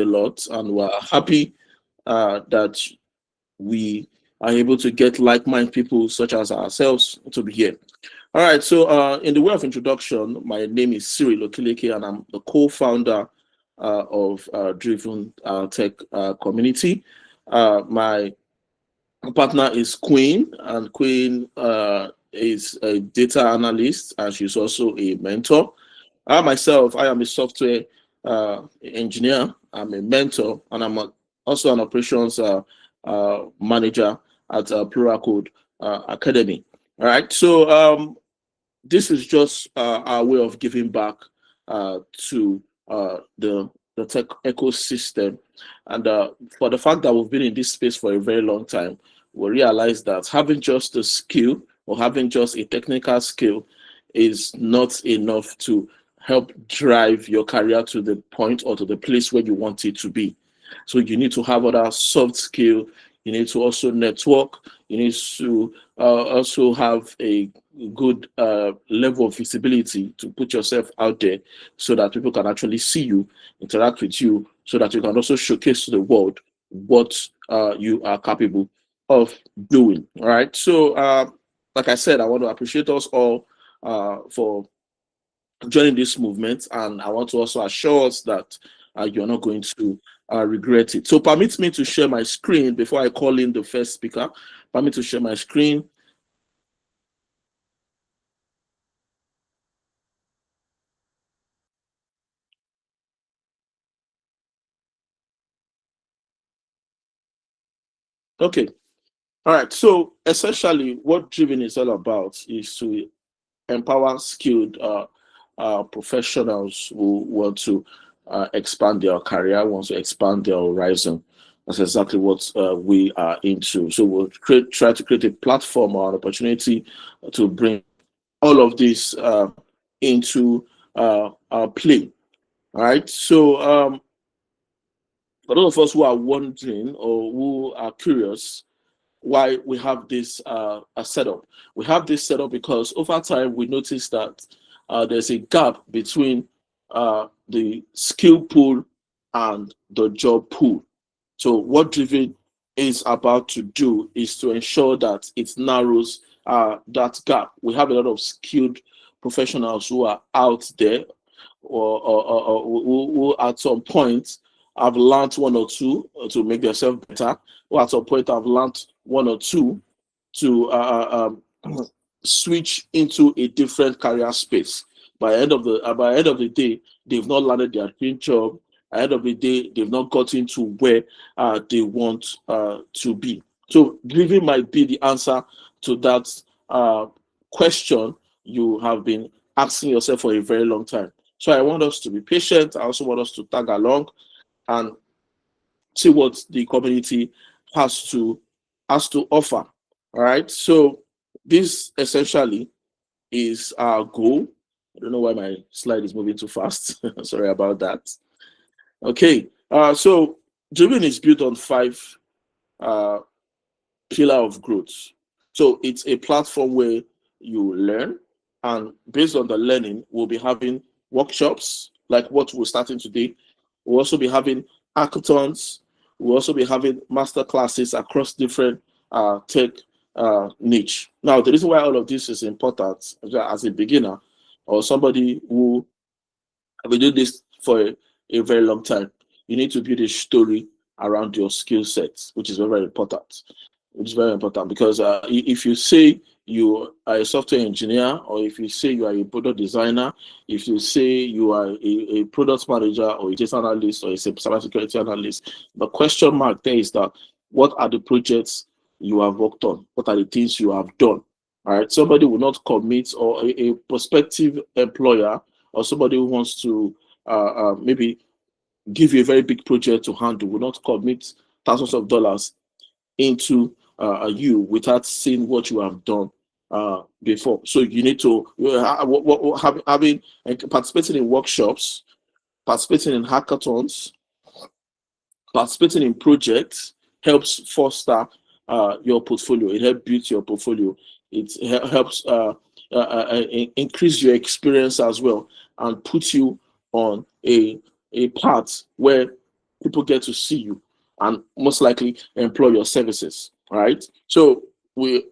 a lot, and we're happy that we are able to get like-minded people such as ourselves to be here. All right, so in the way of introduction, my name is Cyril Okileke, and I'm the co-founder of Dhrivn Tech Community. My partner is Queen, and Queen is a data analyst, and she's also a mentor. Myself, I am a software engineer. I'm a mentor, and I'm also an operations manager at Plural Code Academy. All right, so this is just our way of giving back to the tech ecosystem, and for the fact that we've been in this space for a very long time, we realize that having just a skill or having just a technical skill is not enough to help drive your career to the point or to the place where you want it to be. So you need to have other soft skill. You need to also network. You need to also have a good level of visibility to put yourself out there so that people can actually see you, interact with you, so that you can also showcase to the world what you are capable of doing. All right. So, like I said, I want to appreciate us all for joining this movement, and I want to also assure us that you're not going to regret it. So permit me to share my screen before I call in the first speaker. Permit me to share my screen. Okay. All right. So essentially, what Dhrivn is all about is to empower skilled professionals who want to expand their career, want to expand their horizon. That's exactly what we are into. So we'll try to create a platform or an opportunity to bring all of this into our play. All right. So for those of us who are wondering or who are curious why we have this setup, we have this setup because over time we noticed that there's a gap between the skill pool and the job pool. So what Dhrivn is about to do is to ensure that it narrows that gap. We have a lot of skilled professionals who are out there or who at some point have learned one or two to make themselves better, or at some point have learned one or two to switch into a different career space. By the end of the day, they've not landed their dream job. At the end of the day, they've not gotten to where they want to be. So Dhrivn might be the answer to that question you have been asking yourself for a very long time. So I want us to be patient. I also want us to tag along and see what the community has to offer. All right. So this essentially is our goal. I don't know why my slide is moving too fast. Sorry about that. Okay. So Dhrivn is built on 5 pillar of growth. So it's a platform where you learn, and based on the learning, we'll be having workshops like what we're starting today. We'll also be having hackathons. We'll also be having master classes across different tech niche. Now, the reason why all of this is important as a beginner or somebody who have been doing this for a very long time, you need to build a story around your skill sets, which is very, very important. Which is very important because if you say you are a software engineer, or if you say you are a product designer, if you say you are a product manager or a data analyst or a cybersecurity analyst, the question mark there is that what are the projects you have worked on? What are the things you have done? All right, somebody will not commit, or a prospective employer or somebody who wants to maybe give you a very big project to handle will not commit thousands of dollars into you without seeing what you have done before. So you need to having participating in workshops, participating in hackathons, participating in projects helps foster your portfolio. It helps build your portfolio. It helps increase your experience as well, and put you on a path where people get to see you and most likely employ your services. All right. So we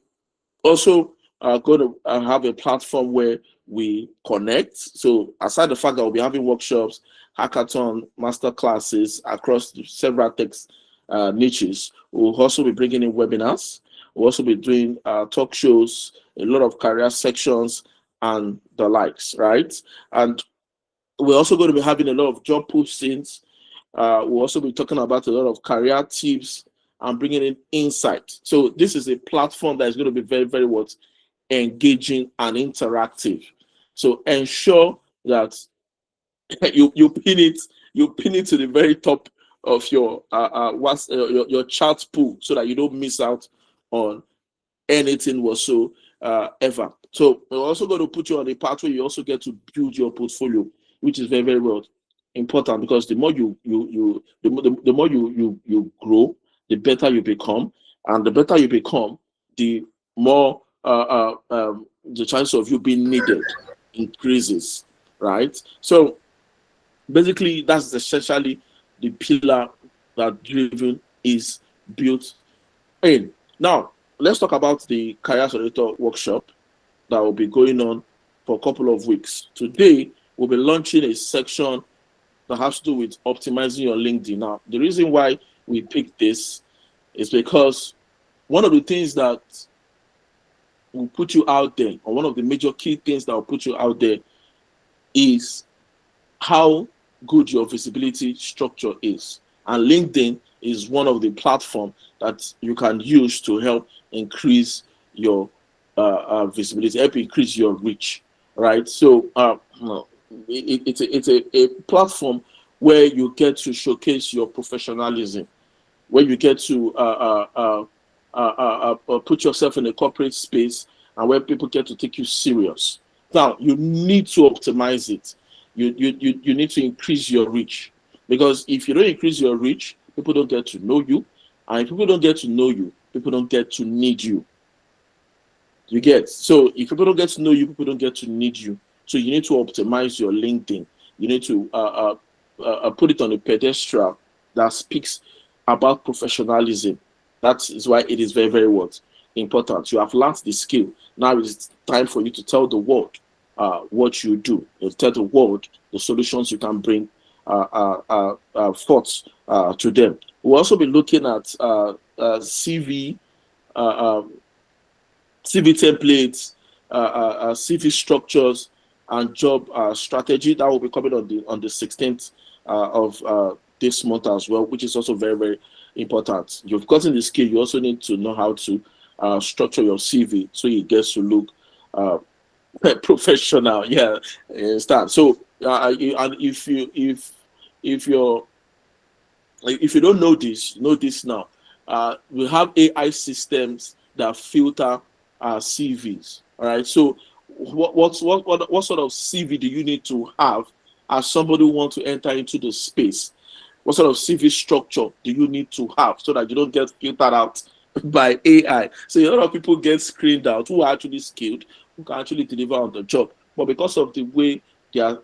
also are going to have a platform where we connect. So aside the fact that we'll be having workshops, hackathon, master classes across several tech niches, we'll also be bringing in webinars. We'll also be doing talk shows, a lot of career sections, and the likes, right? And we're also going to be having a lot of job postings. We'll also be talking about a lot of career tips and bringing in insight. So this is a platform that is going to be very, very engaging and interactive. So ensure that you pin it to the very top of your chat pool so that you don't miss out on anything whatsoever. So we're also going to put you on a path where you also get to build your portfolio, which is very, very important, because the more you grow, the better you become, and the better you become, the more the chance of you being needed increases, right? So basically, that's essentially the pillar that Dhrivn is built in. Now, let's talk about the Career Accelerator workshop that will be going on for a couple of weeks. Today, we'll be launching a section that has to do with optimizing your LinkedIn. Now, the reason why we picked this is because one of the things that will put you out there, or one of the major key things that will put you out there, is how good your visibility structure is. And LinkedIn is one of the platforms that you can use to help increase your visibility, help increase your reach, right? So it's a platform where you get to showcase your professionalism, where you get to put yourself in a corporate space, and where people get to take you serious. Now, you need to optimize it. You need to increase your reach, because if you don't increase your reach, people don't get to know you, and if people don't get to know you, people don't get to need you. You get? So if people don't get to know you, people don't get to need you. So you need to optimize your LinkedIn. You need to put it on a pedestal that speaks about professionalism. That is why it is very, very important. You have learned the skill. Now it's time for you to tell the world what you do. You tell the world the solutions you can bring forth to them. We'll also be looking at CV templates, CV structures, and job strategy. That will be coming on the 16th of this month as well, which is also very, very important. You've gotten the skill. You also need to know how to structure your CV so it gets to look professional. Yeah, start. So and if you don't know this now. We have AI systems that filter CVs. All right. So what sort of CV do you need to have as somebody who wants to enter into the space? What sort of CV structure do you need to have so that you don't get filtered out by AI? So a lot of people get screened out who are actually skilled, who can actually deliver on the job, but because of the way their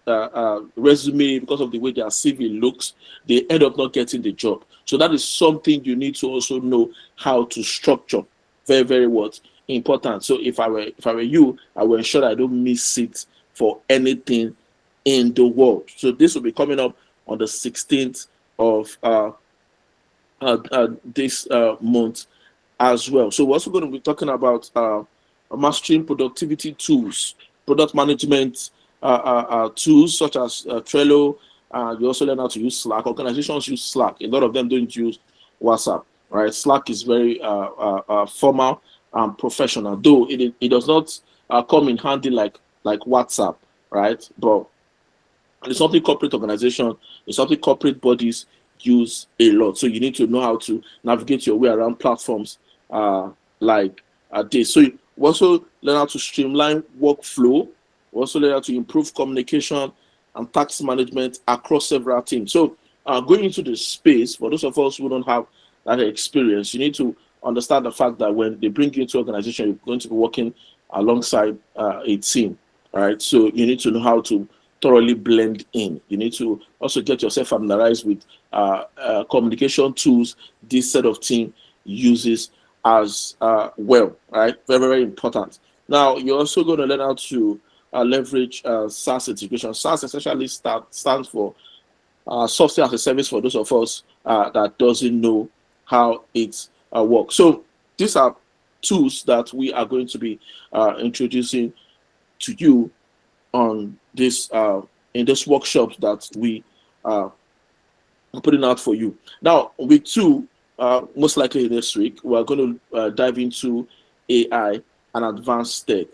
resume, because of the way their CV looks, they end up not getting the job. So that is something you need to also know how to structure. Very, very important. So if I were you, I will ensure that I don't miss it for anything in the world. So this will be coming up on the 16th of this month as well. So we're also going to be talking about mastering productivity tools, product management tools such as Trello. You also learn how to use Slack. Organizations use Slack. A lot of them don't use WhatsApp. Right? Slack is very formal and professional, though it does not come in handy like WhatsApp, right? But it's something corporate organization, it's something corporate bodies use a lot. So you need to know how to navigate your way around platforms like this. So you also learn how to streamline workflow. We also learn how to improve communication and task management across several teams. So going into the space, for those of us who don't have that experience, you need to understand the fact that when they bring you into organization, you're going to be working alongside a team, right? So you need to know how to thoroughly blend in. You need to also get yourself familiarized with communication tools this set of team uses as well, right? Very, very important. Now, you're also going to learn how to leverage SaaS integration. SaaS essentially stands for software as a service for those of us that doesn't know how it works. So these are tools that we are going to be introducing to you on this in this workshop that we are putting out for you. Now, week 2, most likely this week, we're going to dive into AI and advanced tech.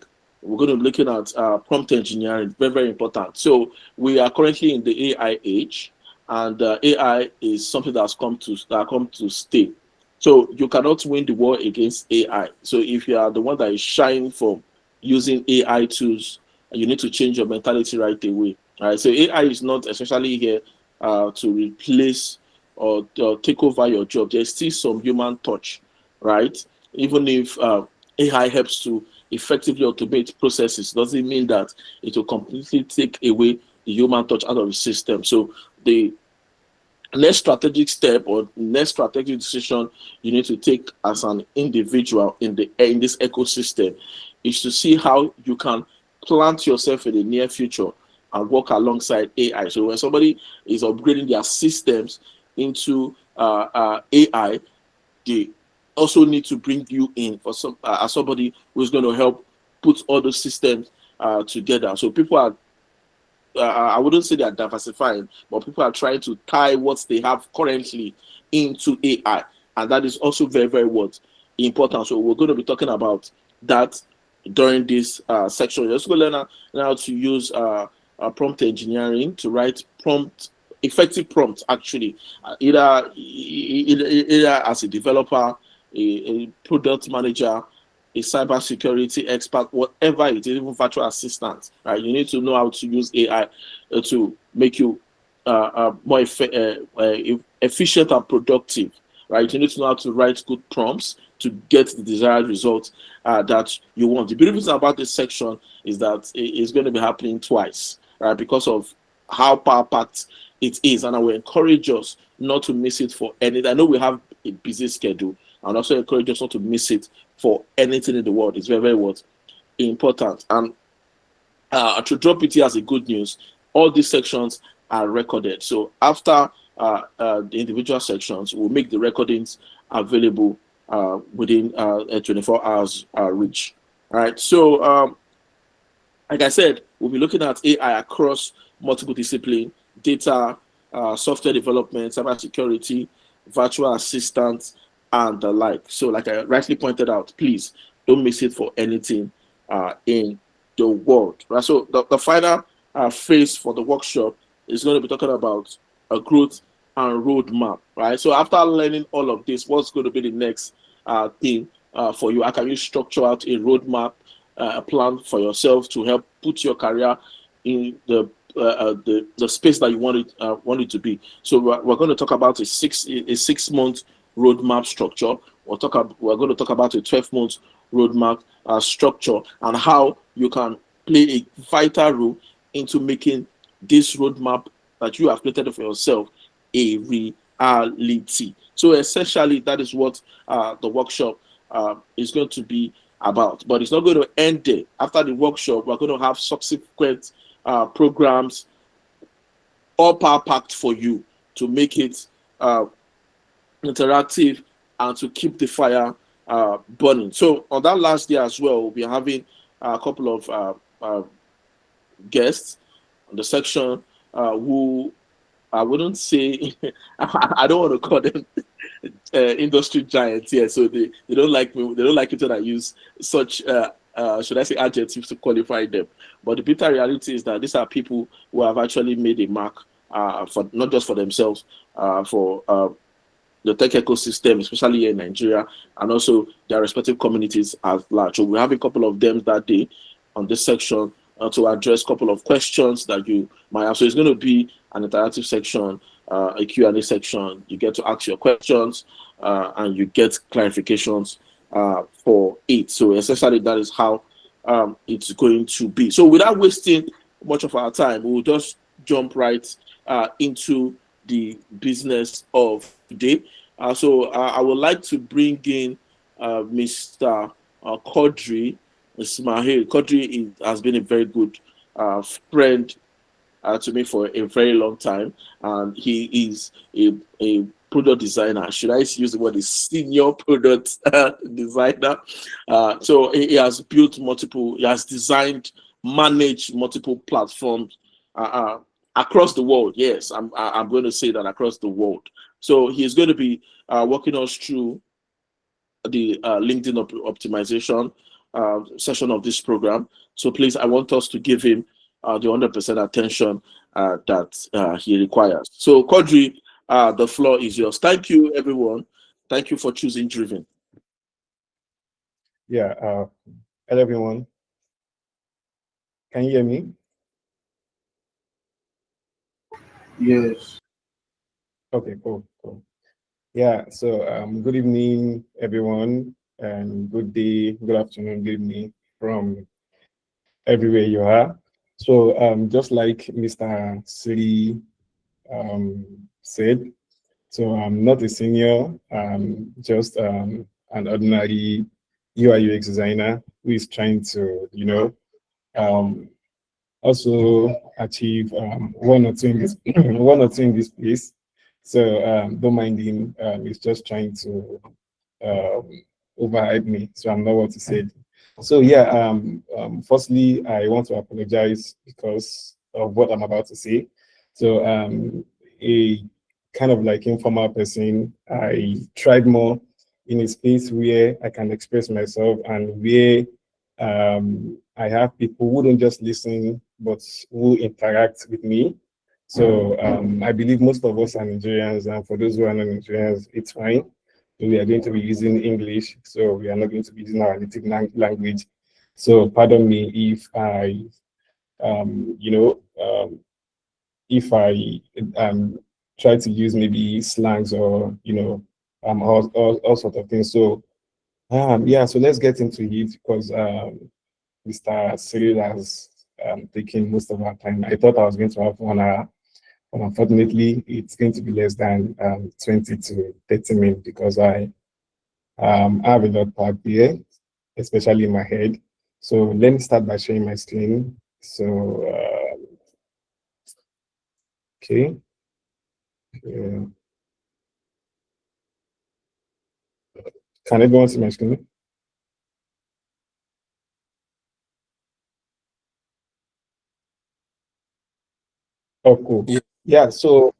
We're going to be looking at prompt engineering, very, very important. So we are currently in the AI age, and AI is something that's come to stay. So you cannot win the war against AI. So if you are the one that is shying from using AI tools, you need to change your mentality right away. All right. So AI is not essentially here to replace or take over your job. There's still some human touch, right? Even if AI helps to effectively automate processes, doesn't mean that it will completely take away the human touch out of the system. So the next strategic step or next strategic decision you need to take as an individual in this ecosystem is to see how you can plant yourself in the near future and work alongside AI. So when somebody is upgrading their systems into AI, they also need to bring you in for some as somebody who's going to help put all those systems together. So people are I wouldn't say they're diversifying, but people are trying to tie what they have currently into AI, and that is also very, very important. So we're going to be talking about that during this section. You're also going to learn how to use prompt engineering to write effective prompts, actually, either as a developer, a product manager, a cybersecurity expert, whatever it is, even virtual assistant, right? You need to know how to use AI to make you more efficient and productive, right? You need to know how to write good prompts to get the desired results that you want. The beautiful thing about this section is that it's going to be happening twice, right? Because of how power-packed it is, and I will encourage us not to miss it for anything. I know we have a busy schedule, and also encourage us not to miss it for anything in the world. It's very, very important. And to drop it here as a good news, all these sections are recorded. So after the individual sections, we'll make the recordings available within 24 hours reach. All right. So like I said, we'll be looking at AI across multiple disciplines: data, software development, cybersecurity, virtual assistants, and the like. So like I rightly pointed out, please don't miss it for anything in the world. Right? So the final phase for the workshop is going to be talking about a growth and roadmap. Right. So after learning all of this, what's going to be the next thing for you? How can you structure out a roadmap, a plan for yourself to help put your career in the space that you want it to be? So we're going to talk about a 6 month roadmap structure. We're going to talk about a 12-month roadmap structure and how you can play a vital role into making this roadmap that you have created for yourself a reality. So essentially, that is what the workshop is going to be about. But it's not going to end there. After the workshop, we're going to have subsequent programs, all power packed for you to make it interactive and to keep the fire burning. So on that last day as well, we'll be having a couple of guests on the section who I wouldn't say I don't want to call them industry giants. Yeah, so they don't like me. They don't like it when I use such should I say adjectives to qualify them. But the bitter reality is that these are people who have actually made a mark for not just for themselves, for the tech ecosystem, especially here in Nigeria, and also their respective communities at large. So we have a couple of them that day on this section to address a couple of questions that you might have. So it's going to be an interactive section, a Q&A section. You get to ask your questions and you get clarifications for it. So essentially, that is how it's going to be. So without wasting much of our time. We'll just jump right into the business of today. I would like to bring in Mr. Quadri Ismail. Quadri has been a very good friend to me for a very long time, and he is a product designer. Should I use the word a senior product designer? So he has built multiple, he has designed, managed multiple platforms across the world. Yes, I'm going to say that across the world. So he's going to be walking us through the LinkedIn optimization session of this program. So please, I want us to give him the 100% attention that he requires. So Quadri, the floor is yours. Thank you, everyone. Thank you for choosing Dhrivn. Yeah, hello everyone. Can you hear me? Yes. Okay, cool. Yeah, so good evening, everyone, and good day, good afternoon, good evening from everywhere you are. So just like Mr. Siri said, so I'm not a senior, just an ordinary UI UX designer who is trying to, um, also achieve one or two in this one or two in this place. So don't mind him. He's just trying to um, overhype me, so I'm not what he said. So yeah, firstly, I want to apologize because of what I'm about to say. So a kind of like informal person, I tried more in a space where I can express myself and where I have people who don't just listen but who interact with me. So I believe most of us are Nigerians, and for those who are not Nigerians, it's fine. So we are going to be using English, so we are not going to be using our native language. So pardon me um, you know, um, if I try to use maybe slangs or all sort of things. So yeah, so let's get into it because Mr. Cyril has taken most of our time. I thought I was going to have 1 hour, but unfortunately, it's going to be less than 20 to 30 minutes because I have a lot packed here, especially in my head. So let me start by sharing my screen. So, okay. Yeah. Can everyone see my screen? Oh, cool. Yeah. Yeah. So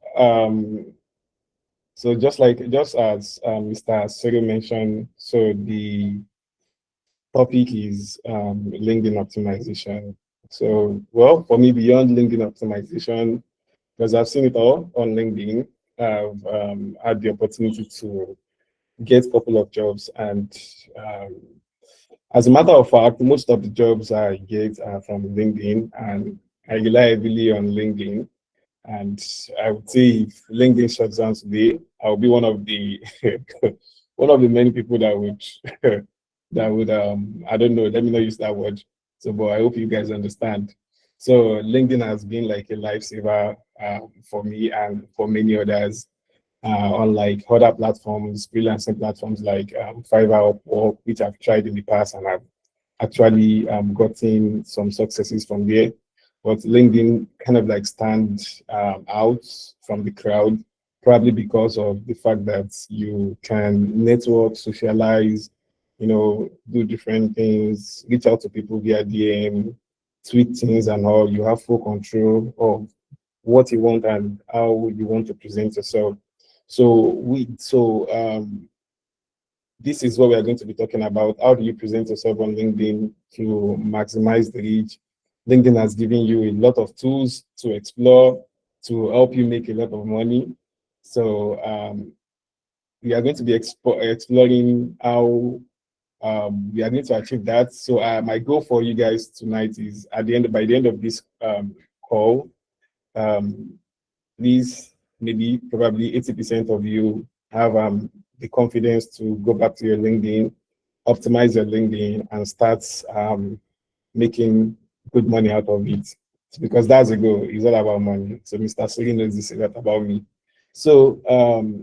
just as Mr. Sero mentioned, so the topic is LinkedIn optimization. So, well, for me, beyond LinkedIn optimization, because I've seen it all on LinkedIn, I've had the opportunity to get a couple of jobs. And um, as a matter of fact, most of the jobs I get are from LinkedIn, and I rely heavily on LinkedIn. And I would say if LinkedIn shuts down today, I'll be one of the one of the many people that would that would I don't know, let me not use that word. So but I hope you guys understand. So LinkedIn has been like a lifesaver for me and for many others unlike other platforms, freelancing platforms like Fiverr or which I've tried in the past and I've actually gotten some successes from there. But LinkedIn kind of like stands out from the crowd, probably because of the fact that you can network, socialize, do different things, reach out to people via DM, tweet things and all. You have full control of what you want and how you want to present yourself. So this is what we are going to be talking about. How do you present yourself on LinkedIn to maximize the reach? LinkedIn has given you a lot of tools to explore to help you make a lot of money. So we are going to be exploring how we are going to achieve that. So my goal for you guys tonight is by the end of this call, um, please maybe probably 80% of you have the confidence to go back to your LinkedIn, optimize your LinkedIn, and start making good money out of it. because that's the goal. It's all about money. So Mr. Suri knows this a lot about me. So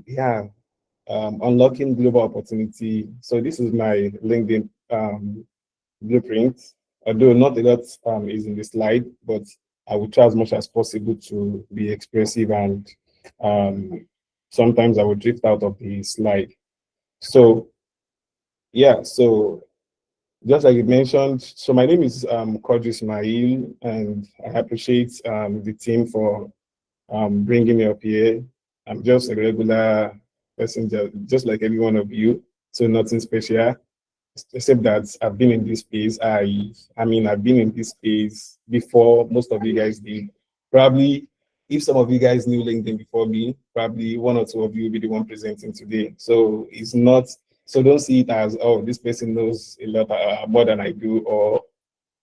yeah, unlocking global opportunity. So this is my LinkedIn blueprint. Although not a lot is in the slide, but I will try as much as possible to be expressive, and sometimes I will drift out of the slide. So yeah, so just like you mentioned, so my name is Kodri Ismail, and I appreciate the team for bringing me up here. I'm just a regular person, just like every one of you, so nothing special, except that I've been in this space. I mean, I've been in this space before most of you guys did. Probably, if some of you guys knew LinkedIn before me, probably one or two of you will be the one presenting today. So it's not, so don't see it as, oh, this person knows a lot more than I do, or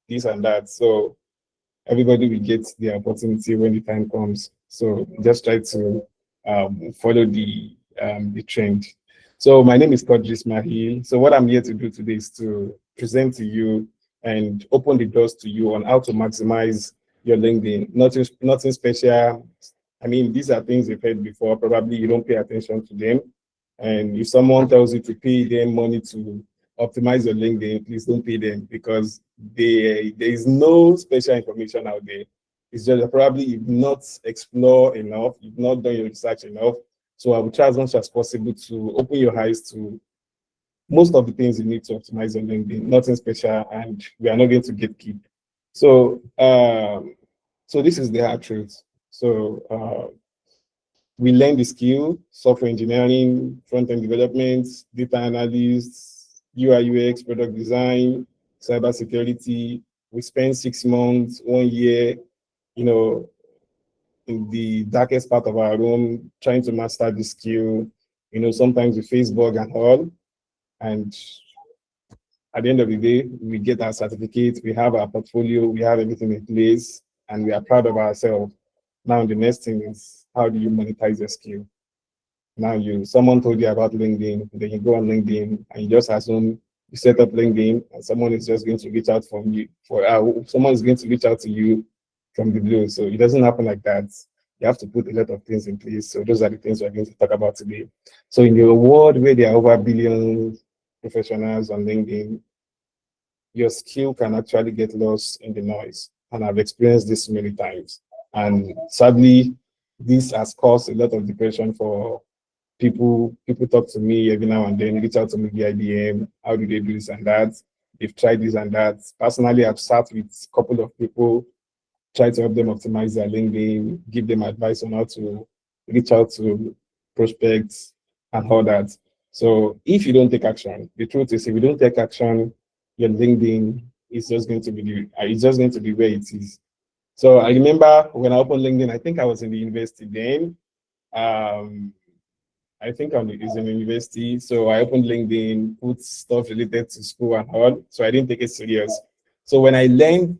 this and that. So everybody will get the opportunity when the time comes. So just try to follow the trend. So my name is Kodris Mahil. So what I'm here to do today is to present to you and open the doors to you on how to maximize your LinkedIn. Nothing special. I mean, these are things you've heard before. Probably you don't pay attention to them. And if someone tells you to pay them money to optimize your LinkedIn, please don't pay them, because there is no special information out there. It's just that probably you've not explored enough, you've not done your research enough. So I will try as much as possible to open your eyes to most of the things you need to optimize your LinkedIn. Nothing special, and we are not going to gatekeep. So so this is the hard truth. So we learn the skill: software engineering, front-end development, data analysis, UI UX, product design, cybersecurity. We spend 6 months, 1 year, you know, in the darkest part of our room trying to master the skill. Sometimes we face bug and all. And at the end of the day, we get our certificate, we have our portfolio, we have everything in place, and we are proud of ourselves. Now, the next thing is, how do you monetize your skill? Now, someone told you about LinkedIn, then you go on LinkedIn and you just assume you set up LinkedIn, and someone is just going to reach out from you someone is going to reach out to you from the blue. So it doesn't happen like that. You have to put a lot of things in place. So those are the things we're going to talk about today. So in your world where there are over billions professionals on LinkedIn, your skill can actually get lost in the noise. And I've experienced this many times. And sadly, this has caused a lot of depression for people. People talk to me every now and then, reach out to me via DM. How do they do this and that? They've tried this and that. Personally, I've sat with a couple of people, try to help them optimize their LinkedIn, give them advice on how to reach out to prospects and all that. So if you don't take action, the truth is, if you don't take action, your LinkedIn is just going to be it's just going to be where it is. So I remember when I opened LinkedIn, I think I was in the university then. I think is in university. So I opened LinkedIn, put stuff related to school and all. So I didn't take it serious. So when I learned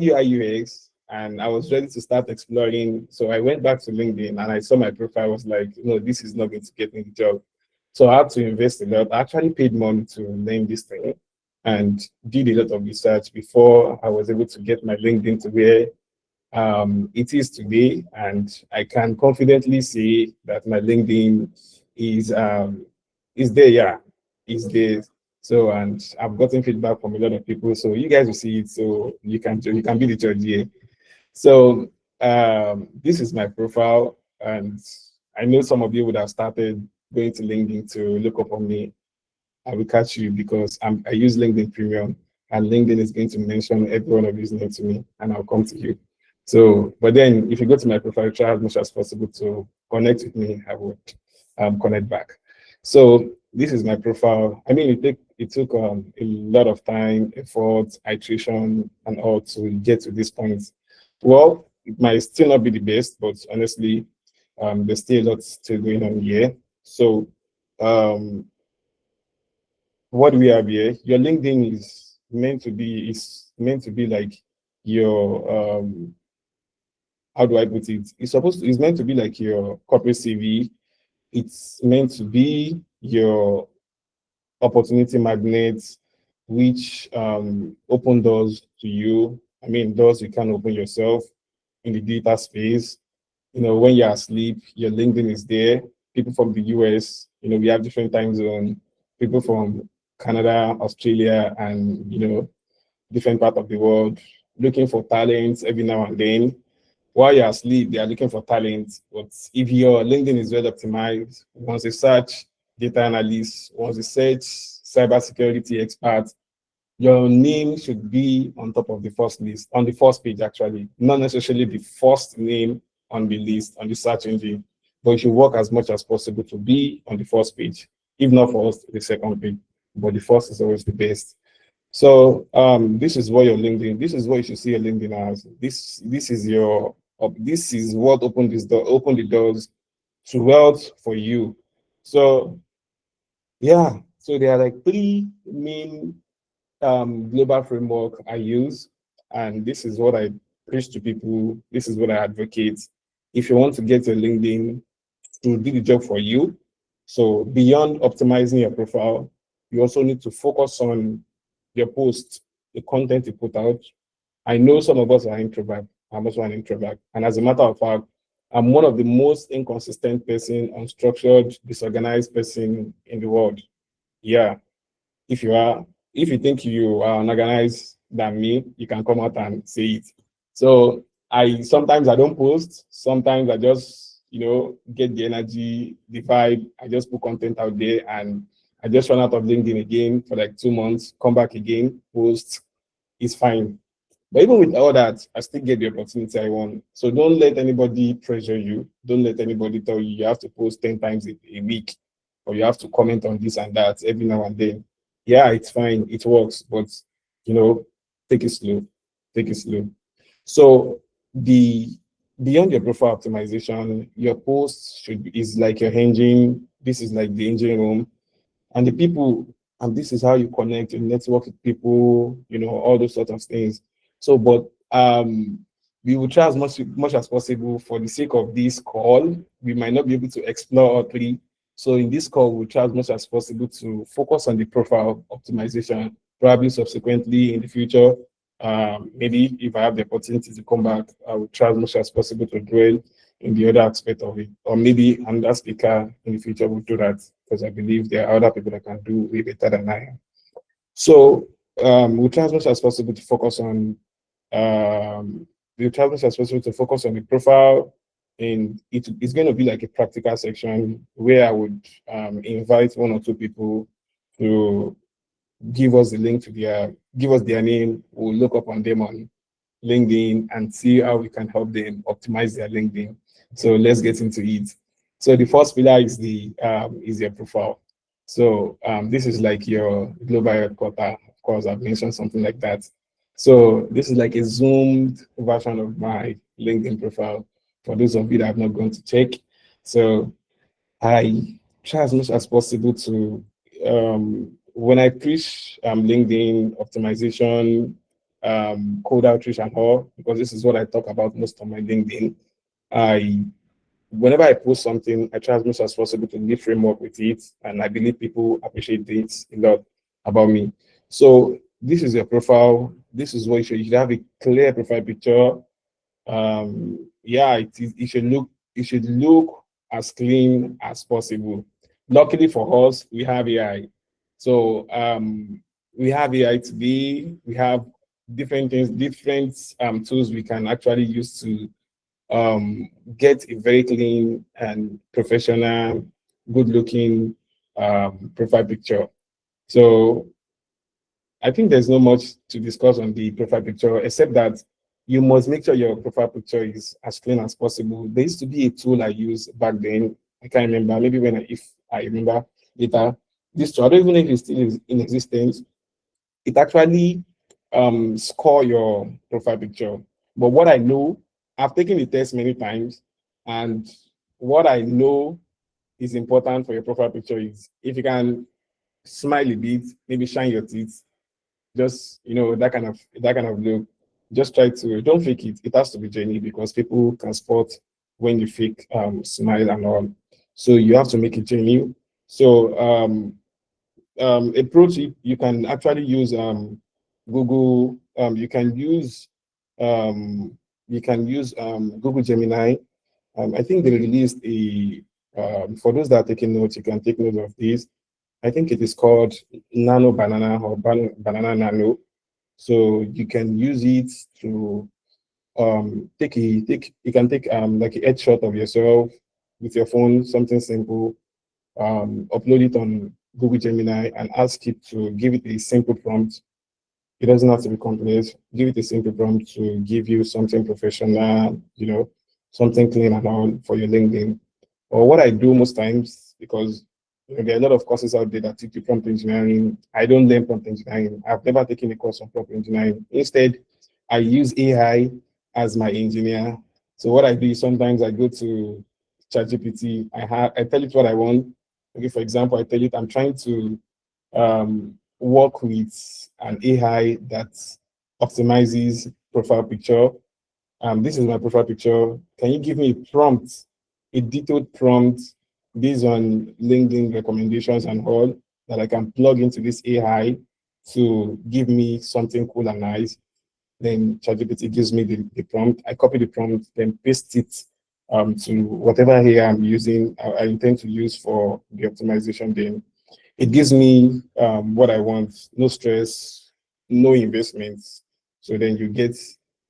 UI UX and I was ready to start exploring, so I went back to LinkedIn and I saw my profile. I was like, no, this is not going to get me the job. So I had to invest a lot. I actually paid money to learn this thing and did a lot of research before I was able to get my LinkedIn to where it is today. And I can confidently say that my LinkedIn is there, yeah, is there. So, and I've gotten feedback from a lot of people. So you guys will see it. So you can be the judge here. So this is my profile, and I know some of you would have started going to LinkedIn to look up on me. I will catch you because I use LinkedIn Premium, and LinkedIn is going to mention every one of you's name to me, and I'll come to you. So, but then if you go to my profile, try as much as possible to connect with me. I would connect back. So this is my profile. I mean, it took a lot of time, effort, iteration, and all to get to this point. Well, it might still not be the best, but honestly, there's still a lot still going on here. So what we have here, your LinkedIn is meant to be like your how do I put it? It's meant to be like your corporate CV. It's meant to be your opportunity magnets, which open doors to you I mean, doors you can open yourself in the digital space. When you're asleep, your LinkedIn is there. People from the US, we have different time zone. People from Canada, Australia, and different part of the world looking for talents every now and then. While you're asleep, they are looking for talent. But if your LinkedIn is well optimized, once you search data analyst, once you search cybersecurity expert, your name should be on top of the first list, on the first page actually, not necessarily the first name on the list, on the search engine, but you should work as much as possible to be on the first page, if not first, the second page, but the first is always the best. So this is what your LinkedIn, this is what you should see your LinkedIn as. This is what open the doors to wealth for you. So yeah, so there are like three main global framework I use, and this is what I preach to people. This is what I advocate. If you want to get your LinkedIn to do the job for you, so beyond optimizing your profile, you also need to focus on your post, the content you put out. I know some of us are introvert. I'm also an introvert, and as a matter of fact, I'm one of the most inconsistent person, unstructured, disorganized person in the world. Yeah, if you are, if you think you are unorganized than me, you can come out and say it. So I sometimes I don't post, sometimes I just get the energy, the vibe. I just put content out there and I just run out of LinkedIn again for like 2 months, come back again, post. It's fine. But even with all that, I still get the opportunity I want. So don't let anybody pressure you. Don't let anybody tell you you have to post 10 times a week or you have to comment on this and that every now and then. Yeah, it's fine. It works. But, you know, take it slow. Take it slow. So the beyond your profile optimization, your post is like your engine. This is like the engine room and the people, and this is how you connect and network with people, all those sorts of things. So, but we will try as much as possible for the sake of this call. We might not be able to explore all three. So in this call, we'll try as much as possible to focus on the profile optimization, probably subsequently in the future. Maybe if I have the opportunity to come back, I will try as much as possible to dwell in the other aspect of it. Or maybe another speaker in the future will do that because I believe there are other people that can do way better than I am. So we'll try as much as possible to focus on we'll try as much as possible to focus on the profile, and it's going to be like a practical section where I would invite one or two people to give us the link to give us their name. We'll look up on them on LinkedIn and see how we can help them optimize their LinkedIn. So let's get into it. So the first pillar is your profile. So this is like your global headquarter. Of course, I've mentioned something like that. So this is like a zoomed version of my LinkedIn profile for those of you that have not gone to check. So I try as much as possible to when I preach LinkedIn optimization, code outreach and all, because this is what I talk about most on my LinkedIn. Whenever I post something, I try as much as possible to leave framework with it, and I believe people appreciate it a lot about me. So this is your profile. This is what you should have a clear profile picture. Yeah, it should look as clean as possible. Luckily for us, we have AI. So we have AI today. We have different things, different tools we can actually use to get a very clean and professional, good-looking profile picture. So I think there's not much to discuss on the profile picture, except that you must make sure your profile picture is as clean as possible. There used to be a tool I used back then. I can't remember. Maybe if I remember later, this tool, I don't even know if it's still in existence. It actually score your profile picture. But what I know, I've taken the test many times, and what I know is important for your profile picture is if you can smile a bit, maybe shine your teeth, just that kind of look. Just try to don't fake it. It has to be genuine because people can spot when you fake smile and all. So you have to make it genuine. So approach it. You can actually use Google. You can use You can use Google Gemini. I think they released a, for those that are taking notes, you can take note of this. I think it is called Nano Banana or Banana Nano. So you can use it to you can take like a headshot of yourself with your phone, something simple, upload it on Google Gemini and ask it to give it a simple prompt. It doesn't have to be complex. Give it a simple prompt to give you something professional, something clean and all for your LinkedIn. Or what I do most times, because there are a lot of courses out there that teach you prompt engineering. I don't learn prompt engineering. I've never taken a course on prompt engineering. Instead, I use AI as my engineer. So what I do is sometimes I go to ChatGPT. I tell it what I want. Okay, for example, I tell it I'm trying to work with an AI that optimizes profile picture. This is my profile picture. Can you give me a prompt, a detailed prompt based on LinkedIn recommendations and all that I can plug into this AI to give me something cool and nice? Then ChatGPT gives me the prompt. I copy the prompt, then paste it to whatever AI I'm using, I intend to use for the optimization. Then it gives me what I want, no stress, no investments. So then you get,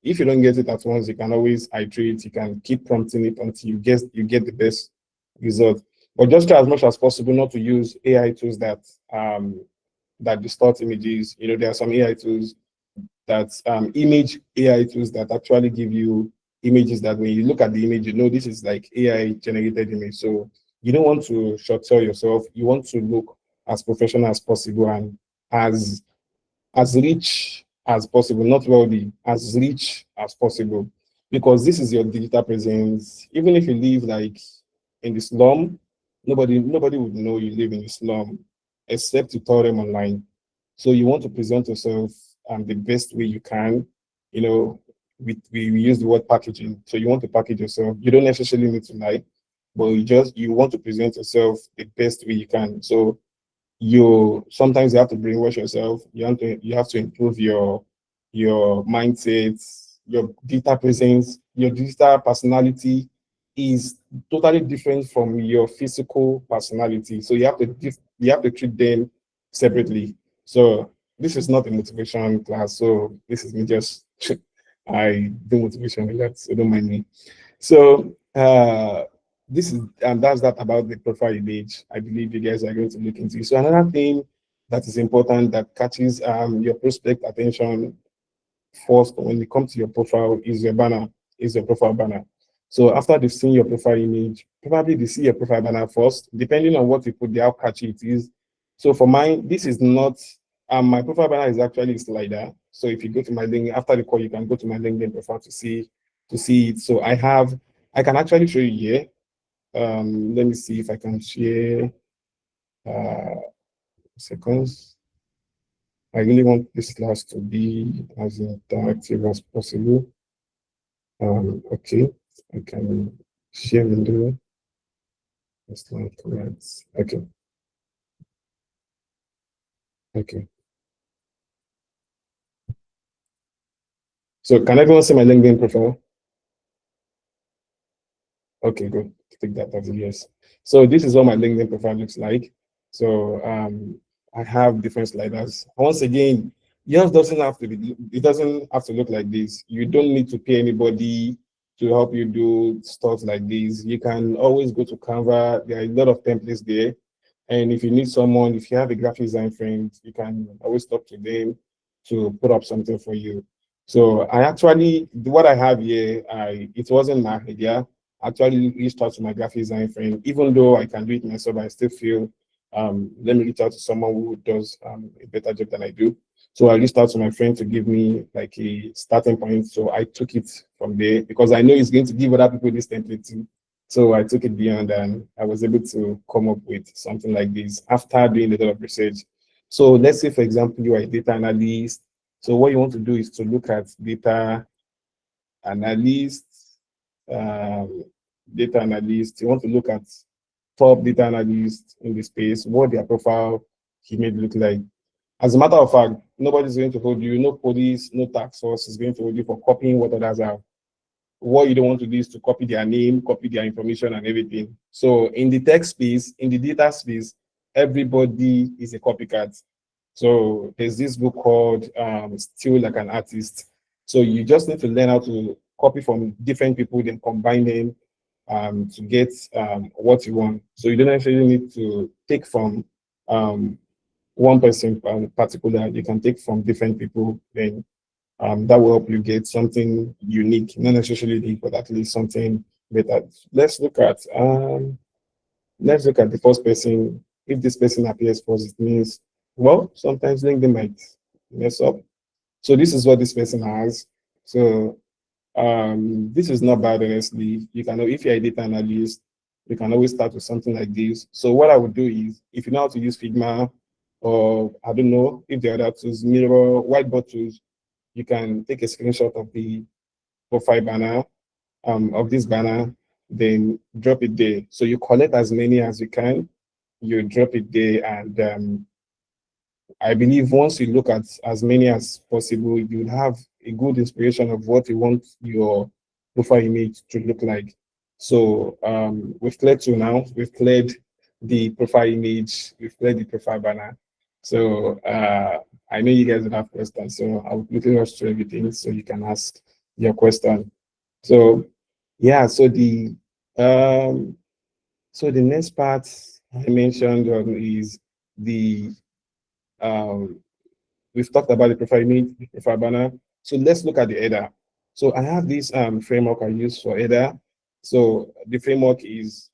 if you don't get it at once, you can always iterate, you can keep prompting it until you get the best result. But just try as much as possible not to use AI tools that distort images. There are some AI tools that image AI tools that actually give you images that when you look at the image, this is like AI generated image. So you don't want to short sell yourself. You want to look as professional as possible and as rich as possible, not wealthy, as rich as possible, because this is your digital presence. Even if you live like in the slum, nobody would know you live in the slum except to tell them online. So you want to present yourself the best way you can. We use the word packaging. So you want to package yourself. You don't necessarily need to lie, but you want to present yourself the best way you can. So sometimes you have to brainwash yourself. You have to improve your mindset, your digital presence, your digital personality is totally different from your physical personality. So you have to treat them separately. So this is not a motivation class. So this is me just I do motivation a lot, so don't mind me. So this is and that's that about the profile image. I believe you guys are going to look into. So another thing that is important that catches your prospect attention first when it comes to your profile is your banner, is your profile banner. So after they've seen your profile image, probably they see your profile banner first, depending on what you put there, how catchy it is. So for mine, this is not my profile banner is actually a slider. So if you go to my link after the call, you can go to my LinkedIn profile to see it. So I can actually show you here. Let me see if I can share seconds. I really want this class to be as interactive as possible. Okay, I can share window. That's not correct. Okay. Okay. So can everyone see my LinkedIn profile? Okay, good. Take that as a yes. So this is what my LinkedIn profile looks like. So I have different sliders. Once again, yours doesn't have to be. It doesn't have to look like this. You don't need to pay anybody to help you do stuff like this. You can always go to Canva. There are a lot of templates there. And if you need someone, if you have a graphic design friend, you can always talk to them to put up something for you. So what I have here, it wasn't my idea. Actually reached out to my graphic design friend. Even though I can do it myself, I still feel let me reach out to someone who does a better job than I do. So I reached out to my friend to give me like a starting point. So I took it from there because I know it's going to give other people this template too. So I took it beyond and I was able to come up with something like this after doing a lot of research. So let's say, for example, you are a data analyst. So what you want to do is to look at data analysts, um, data analysts. You want to look at top data analysts in the space, what their profile image look like. As a matter of fact, nobody's going to hold you, no police, no tax force is going to hold you for copying what others have. What you don't want to do is to copy their name, copy their information and everything. So in the tech space, in the data space, everybody is a copycat. So there's this book called Still Like an Artist. So you just need to learn how to copy from different people, then combine them to get what you want. So you don't necessarily need to take from one person in particular. You can take from different people, then that will help you get something unique, not necessarily unique, but at least something better. Let's look at the first person. If this person appears first, it means, well, sometimes LinkedIn might mess up. So this is what this person has. So this is not bad, honestly. You can, if you're a data analyst, you can always start with something like this. So what I would do is, if you know how to use Figma, or I don't know if the other tools, Mirror, whiteboard tools, you can take a screenshot of the profile banner, of this banner, then drop it there. So you collect as many as you can, you drop it there, and I believe once you look at as many as possible, you'll have a good inspiration of what you want your profile image to look like. So we've cleared two now. We've cleared the profile image, we've cleared the profile banner. So I know you guys will have questions, so I'll quickly rush through everything so you can ask your question. So yeah, um, so the next part I mentioned is the um, we've talked about the profile image, the profile banner. So let's look at the header. So I have this framework I use for header. So the framework is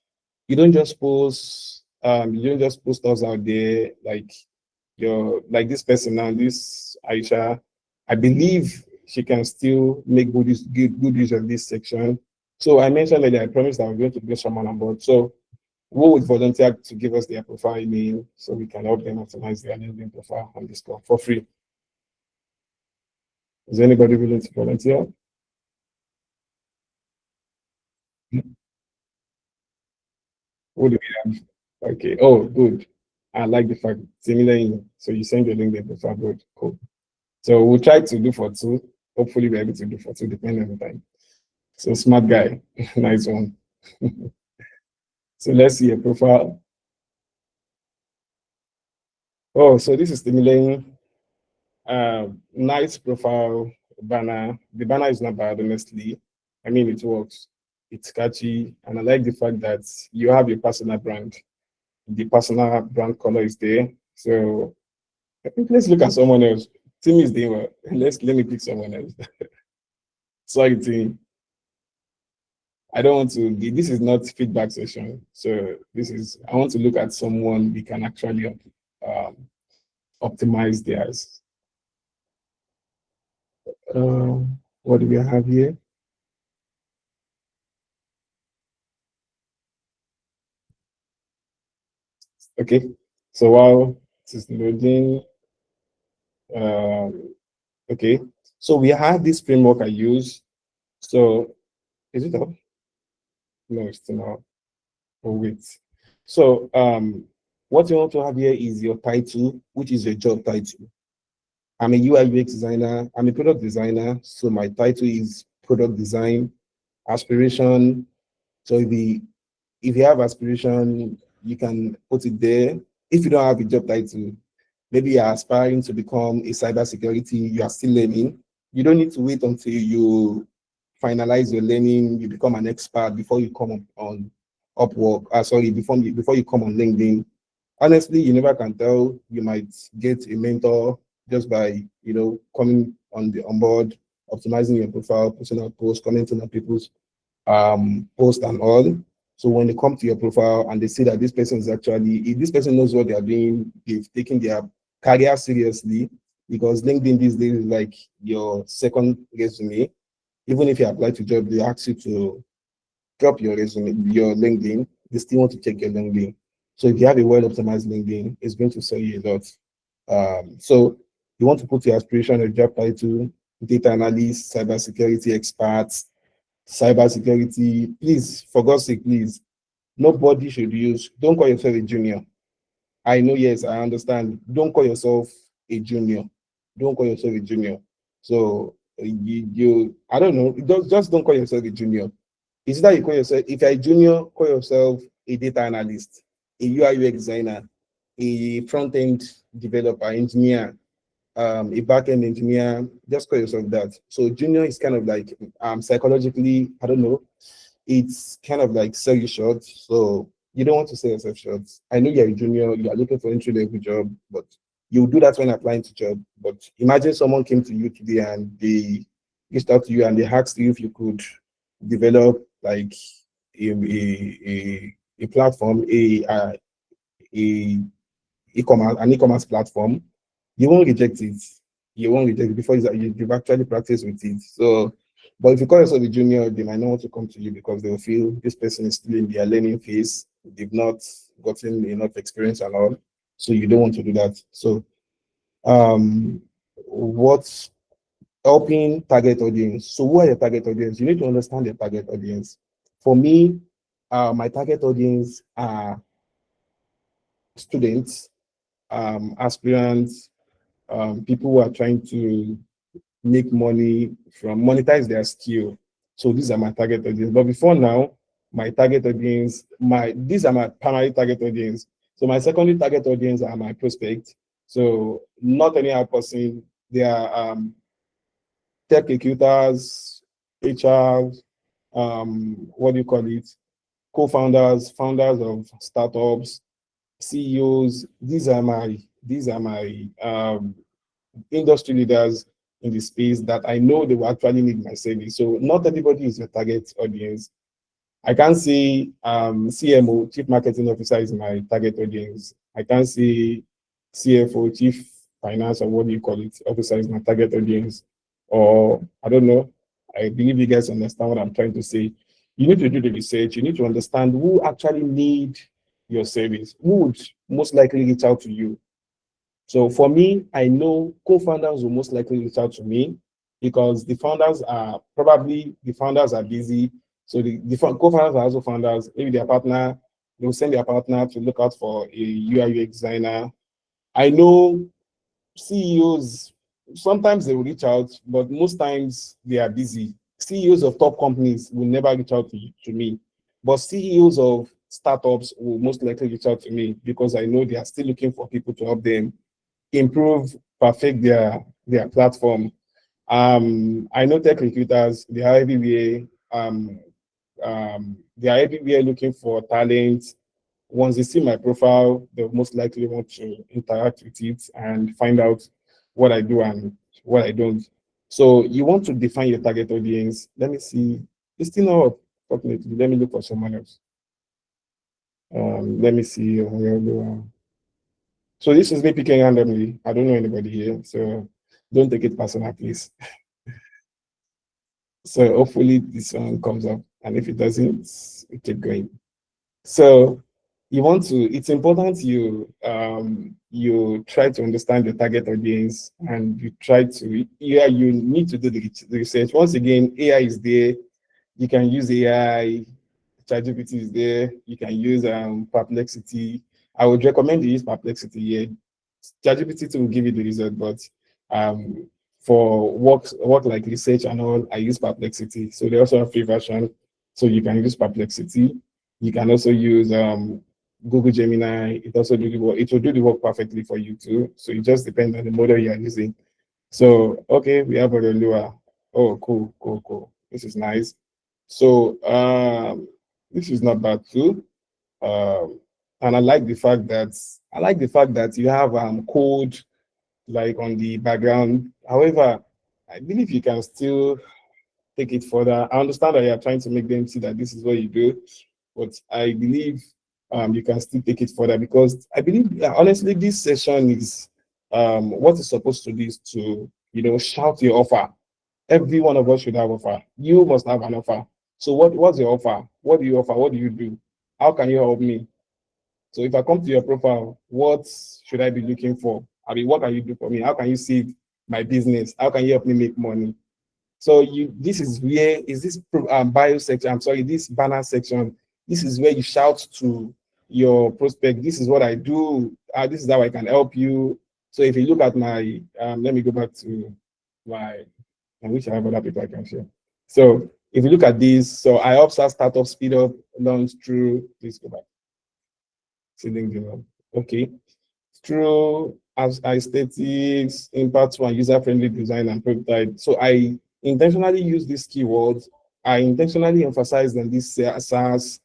you don't just post stuff out there like like this person now, this Aisha. I believe she can still make good use of this section. So I mentioned that I promised I was going to bring someone on board. So who would volunteer to give us their profile name so we can help them optimize their LinkedIn profile on this call for free? Is anybody willing to volunteer? Who do we have? Okay. Oh, good. I like the fact similar. So you send your LinkedIn profile. Good. Cool. So we'll try to do for two. Hopefully we're able to do for two, depending on the time. So smart guy. Nice one. So let's see your profile. Oh, so this is stimulating. Nice profile banner. The banner is not bad, honestly. I mean, it works. It's catchy, and I like the fact that you have your personal brand. The personal brand color is there. So I think let's look at someone else. Tim is doing well. Let me pick someone else. Sorry, Tim. I don't want to. This is not feedback session. So I want to look at someone we can actually optimize theirs. What do we have here? Okay, so while this is loading, okay, so we have this framework I use. So is it up? No, it's still not. Oh, wait. So what you want to have here is your title, which is your job title. I'm a UI UX designer. I'm a product designer. So my title is product design, aspiration. So if you have aspiration, you can put it there. If you don't have a job title, maybe you're aspiring to become a cybersecurity, you are still learning. You don't need to wait until you finalize your learning, you become an expert before you come on Upwork. Before you come on LinkedIn. Honestly, you never can tell. You might get a mentor just by coming on board, optimizing your profile, posting out posts, commenting on people's post and all. So when they come to your profile and they see that this person is actually, if this person knows what they are doing, they've taken their career seriously, because LinkedIn these days is like your second resume. Even if you apply to job, they ask you to drop your resume, your LinkedIn, they still want to check your LinkedIn. So if you have a well-optimized LinkedIn, it's going to sell you a lot. So you want to put your aspiration, your job title, data analyst, cybersecurity experts, cybersecurity. Please, for God's sake, please, nobody should don't call yourself a junior. I know, yes, I understand. Don't call yourself a junior. Don't call yourself a junior. So I don't know, just don't call yourself a junior. It's that you call yourself, if you're a junior, call yourself a data analyst, a UI UX designer, a front-end developer, engineer, a back-end engineer, just call yourself that. So junior is kind of like psychologically, I don't know, it's kind of like sell you short. So you don't want to sell yourself short. I know you're a junior, you are looking for entry-level job, but you do that when applying to job. But imagine someone came to you today and they reached out to you and they asked you if you could develop like a platform, a e-commerce, an e-commerce platform. You won't reject it. You won't reject it before you've actually practiced with it. So, but if you call yourself a junior, they might not want to come to you because they will feel this person is still in their learning phase. They've not gotten enough experience and all. So you don't want to do that. So, what's helping target audience? So, who are your target audience? You need to understand your target audience. For me, my target audience are students, aspirants, people who are trying to make money from monetize their skill. So these are my target audience. But before now, my target audience, these are my primary target audience. So my secondary target audience are my prospects. So not any other person. They are tech recruiters, HR, what do you call it? Co-founders, founders of startups, CEOs. These are my industry leaders in the space that I know they will actually need my service. So not everybody is your target audience. I can't say CMO, Chief Marketing Officer, is my target audience. I can't say CFO, Chief Finance, or what do you call it, Officer is my target audience. Or I don't know. I believe you guys understand what I'm trying to say. You need to do the research. You need to understand who actually need your service, who would most likely reach out to you. So for me, I know co-founders will most likely reach out to me because the founders are busy. So the co-founders are also founders. Maybe their partner, they'll send their partner to look out for a UI UX designer. I know CEOs, sometimes they will reach out, but most times they are busy. CEOs of top companies will never reach out to me, but CEOs of startups will most likely reach out to me because I know they are still looking for people to help them improve, perfect their platform. I know tech recruiters, they are everywhere. They are everywhere looking for talent. Once they see my profile, they'll most likely want to interact with it and find out what I do and what I don't. So you want to define your target audience. Let me see. It's still not up, fortunately. Let me look for someone else. Let me see. So this is me picking randomly. I don't know anybody here, so don't take it personal, please. So hopefully this one comes up, and if it doesn't, we keep going. So it's important you try to understand your target audience, and you need to do the research. Once again, AI is there. You can use AI. ChatGPT is there. You can use Perplexity. I would recommend you use Perplexity here. ChatGPT will give you the result, but for work like research and all, I use Perplexity. So they also have free version, so you can use Perplexity. You can also use Google Gemini. It also do the work. It will do the work perfectly for you too. So it just depends on the model you are using. So okay, we have Orelua. Oh, cool. This is nice. So this is not bad too. And I like the fact that you have code like on the background. However, I believe you can still take it further. I understand that you are trying to make them see that this is what you do, but I believe you can still take it further because I believe honestly this session is what is supposed to do is to shout your offer. Every one of us should have offer. You must have an offer. So what's your offer? What do you offer? What do you do? How can you help me? So if I come to your profile, what should I be looking for? I mean, what can you do for me? How can you save my business? How can you help me make money? So this is where is this bio section? I'm sorry, this banner section. This is where you shout to your prospect. This is what I do. This is how I can help you. So if you look at my, let me go back to my, I wish I have other people I can share. So if you look at this, so I observe startup, speed up, launch through, please go back. Okay. Through as aesthetics, impact one, user-friendly design and prototype. So I intentionally use these keywords. I intentionally emphasize on this SaaS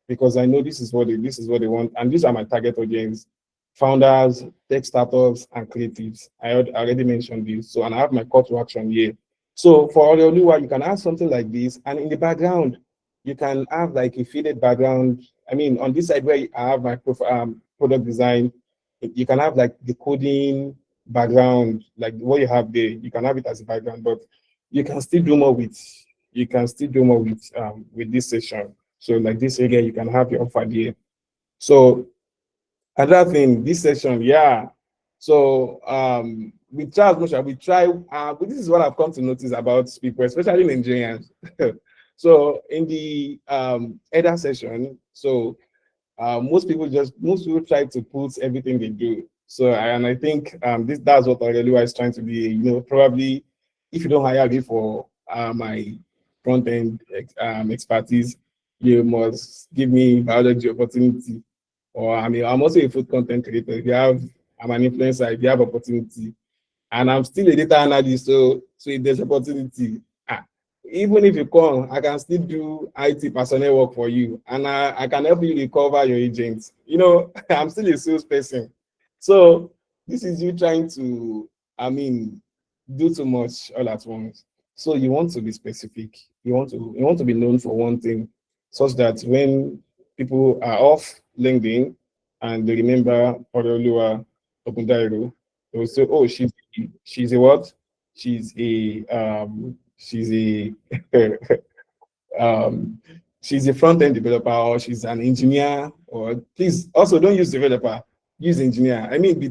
because I know this is what they want, and these are my target audience: founders, tech startups, and creatives. I already mentioned this, so and I have my call to action here. So for Oluwa, you can have something like this, and in the background, you can have like a faded background. I mean, on this side where I have my product design, you can have like the coding background, like what you have there. You can have it as a background, but you can still do more with with this session. So like this area, you can have your offer there. So another thing, this session, yeah. So we try as much as we try, but this is what I've come to notice about people, especially Nigerians. So in the other session, so most people try to put everything they do. So and I think that's what Aurelio is trying to be. You know, probably if you don't hire me for my front end expertise, you must give me biology opportunity. Or I mean, I'm also a food content creator. If you have, I'm an influencer. If you have opportunity, and I'm still a data analyst, so if there's opportunity, even if you come, I can still do IT personnel work for you, and I can help you recover your agents. You know, I'm still a salesperson. So this is you trying to, I mean, do too much all at once. So you want to be specific. You want to be known for one thing, such that when people are off LinkedIn and they remember Oreoluwa Ogundairo, they will say, "Oh, she's a what? She's a um, she's a front end developer, or she's an engineer." Or please also don't use developer, use engineer. I mean,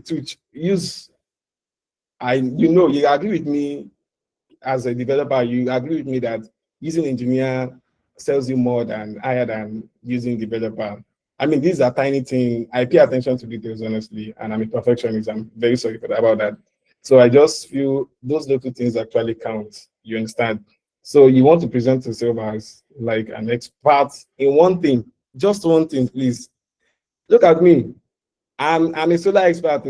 use. You agree with me as a developer. You agree with me that using engineer sells you more than higher than using developer. I mean, these are tiny things. I pay attention to details, honestly, and I'm a perfectionist. I'm very sorry about that. So I just feel those little things actually count. You understand? So you want to present yourself as like an expert in one thing, just one thing, please. Look at me. I'm a solar expert.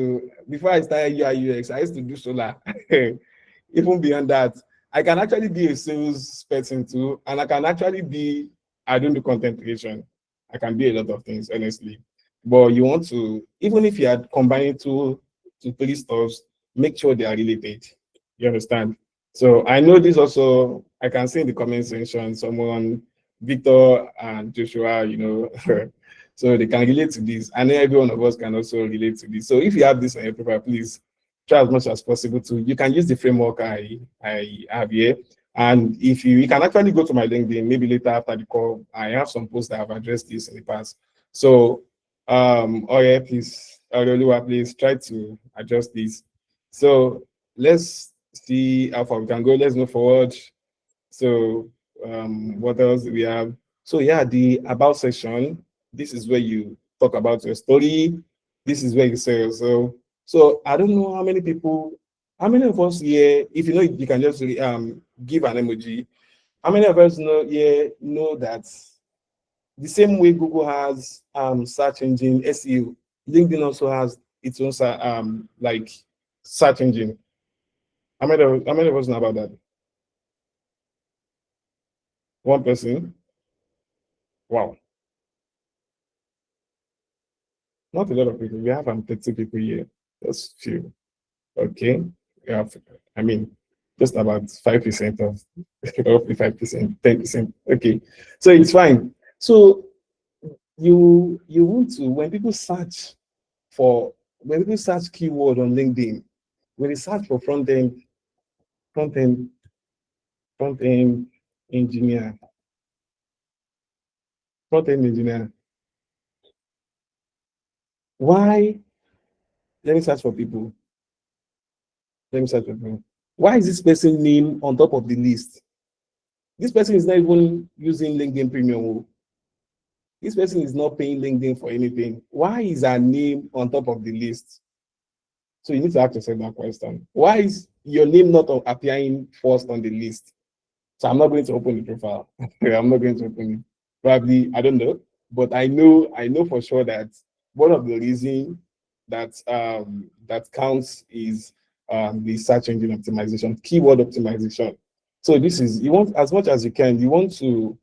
Before I started UI UX, I used to do solar. Even beyond that, I can actually be a sales person too, and I don't do content creation. I can be a lot of things, honestly. But you want to, even if you are combining two to three stuffs, make sure they are related. You understand? So I know this also, I can see in the comment section, someone, Victor and Joshua, so they can relate to this. And every one of us can also relate to this. So if you have this on your paper, please try as much as possible to. You can use the framework I have here. And if you can actually go to my LinkedIn, maybe later after the call, I have some posts that have addressed this in the past. So, please, Aurelua, please try to adjust this. So let's see how far we can go. Let's move forward. So, what else do we have? So yeah, the about section. This is where you talk about your story. This is where you say yourself. So I don't know how many of us here, if you know, you can just give an emoji. How many of us know that the same way Google has search engine SEO, LinkedIn also has its own like search engine. How many of us know about that? One person. Wow. Not a lot of people. We have 30 people here. Just few. Okay. We have, I mean, just about 5% of roughly 5%, 10%. Okay. So it's fine. So you want to, when people search keyword on LinkedIn, when they search for front end, front end engineer, front end engineer, why? Let me search for people. Let me search for people. Why is this person name on top of the list? This person is not even using LinkedIn Premium. This person is not paying LinkedIn for anything. Why is her name on top of the list? So you need to ask yourself that question. Why is your name not appearing first on the list? So I'm not going to open the profile. I'm not going to open it. Probably, I don't know, but I know for sure that one of the reasons that counts is the search engine optimization, keyword optimization. So this is, you want, as much as you can, you want to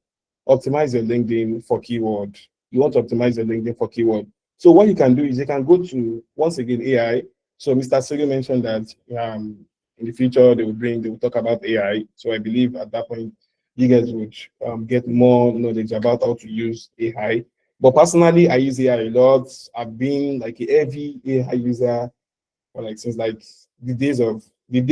optimize your LinkedIn for keyword. You want to optimize your LinkedIn for keyword. So what you can do is you can go to, once again, AI. So Mr. Siri mentioned that in the future they will talk about AI. So I believe at that point you guys would get more knowledge about how to use AI. But personally, I use AI a lot. I've been like a heavy AI user for like since like the day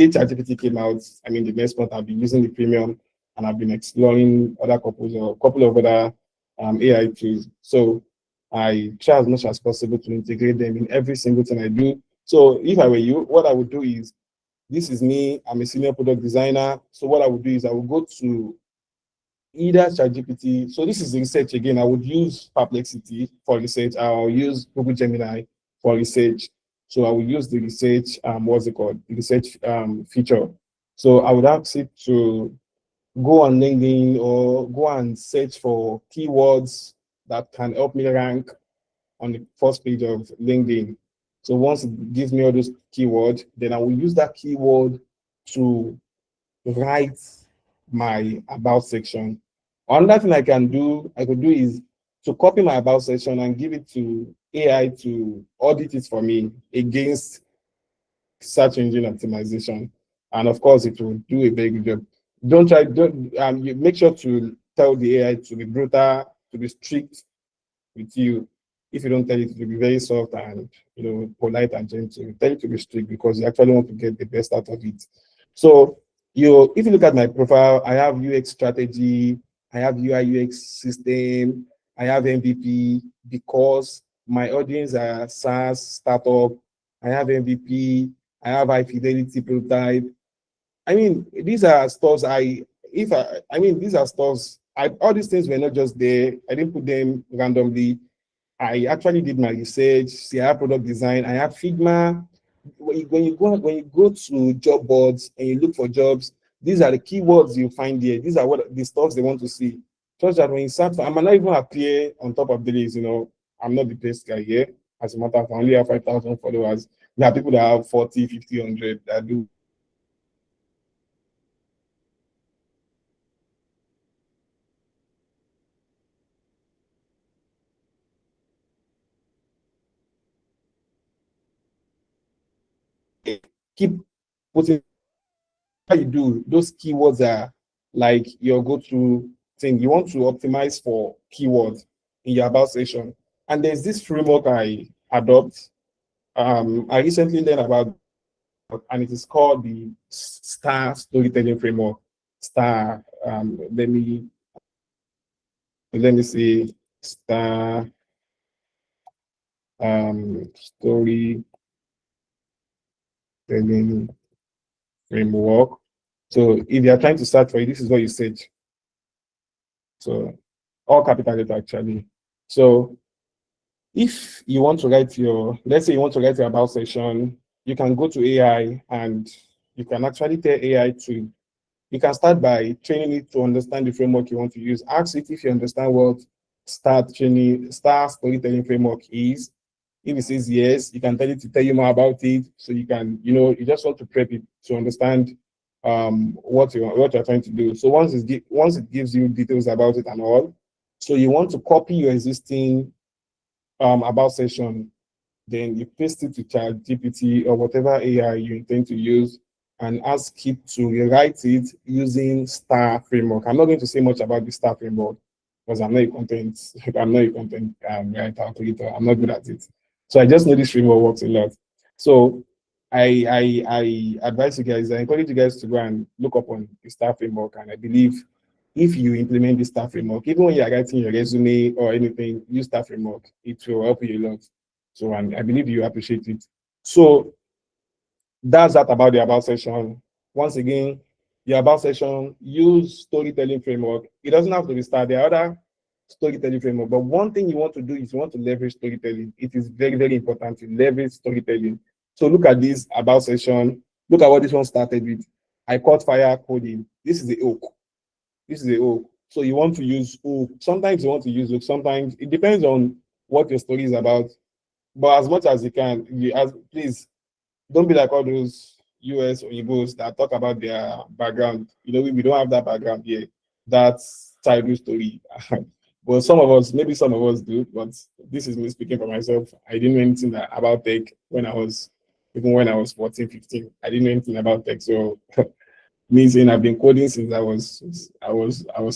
ChatGPT came out. I mean, the next month I've been using the premium, and I've been exploring other couple of other AI tools. So I try as much as possible to integrate them in every single thing I do. So if I were you, what I would do is, this is me, I'm a senior product designer. So what I would do is I would go to either ChatGPT. So this is research again. I would use Perplexity for research. I'll use Google Gemini for research. So I will use the research, what's it called? The research feature. So I would ask it to go on LinkedIn or go and search for keywords that can help me rank on the first page of LinkedIn. So once it gives me all those keywords, then I will use that keyword to write my about section. Another thing I could do is to copy my about section and give it to AI to audit it for me against search engine optimization. And of course, it will do a very good job. You make sure to tell the AI to be brutal, to be strict with you. If you don't tell it to be very soft and polite and gentle, tell it to be strict because you actually want to get the best out of it. So if you look at my profile, I have UX strategy, I have UI UX system, I have MVP because my audience are SaaS startup. I have MVP, I have high fidelity prototype. I mean, these are stores these are stores. All these things were not just there. I didn't put them randomly. I actually did my research. See, I have product design. I have Figma. When you go to job boards and you look for jobs, these are the keywords you find there. These are what the stuff they want to see. Such that when you search, I might not even appear on top of the list. I'm not the best guy here. As a matter of fact, I only have 5,000 followers. There are people that have 40, 50, 100 that do keep putting you do. Those keywords are like your go-to thing. You want to optimize for keywords in your about section. And there's this framework I adopt. I recently learned about, and it is called the STAR storytelling framework. STAR. Let me see. STAR storytelling framework. So if you are trying to search for it, this is what you search. So all capital letter actually. So if you want to write let's say you want to write your about section, you can go to AI and you can actually tell AI you can start by training it to understand the framework you want to use. Ask it if you understand what STAR storytelling framework is. If it says yes, you can tell it to tell you more about it. So you can, you just want to prep it to understand what you're trying to do. So once it gives you details about it and all, so you want to copy your existing about section, then you paste it to ChatGPT or whatever AI you intend to use and ask it to rewrite it using STAR framework. I'm not going to say much about the STAR framework because I'm not a content writer or creator. I'm not good at it. So I just know this framework works a lot. So I advise you guys, I encourage you guys to go and look up on the STAR framework. And I believe if you implement the STAR framework, even when you're writing your resume or anything, use STAR framework. It will help you a lot. So, and I believe you appreciate it. So that's that about the about section. Once again, the about section, use storytelling framework. It doesn't have to be STAR. There are other storytelling framework, but one thing you want to do is you want to leverage storytelling. It is very, very important to leverage storytelling So look at this about section. Look at what this one started with. I caught fire coding. This is the hook. This is the hook. So you want to use hook. Sometimes you want to use hook. Sometimes it depends on what your story is about. But as much as you can, please don't be like all those US or Igbos that talk about their background. We don't have that background here. That's childhood story. But some of us, maybe some of us do, but this is me speaking for myself. I didn't know anything about tech even when I was 14, 15. I didn't know anything about tech. So me saying I've been coding since I was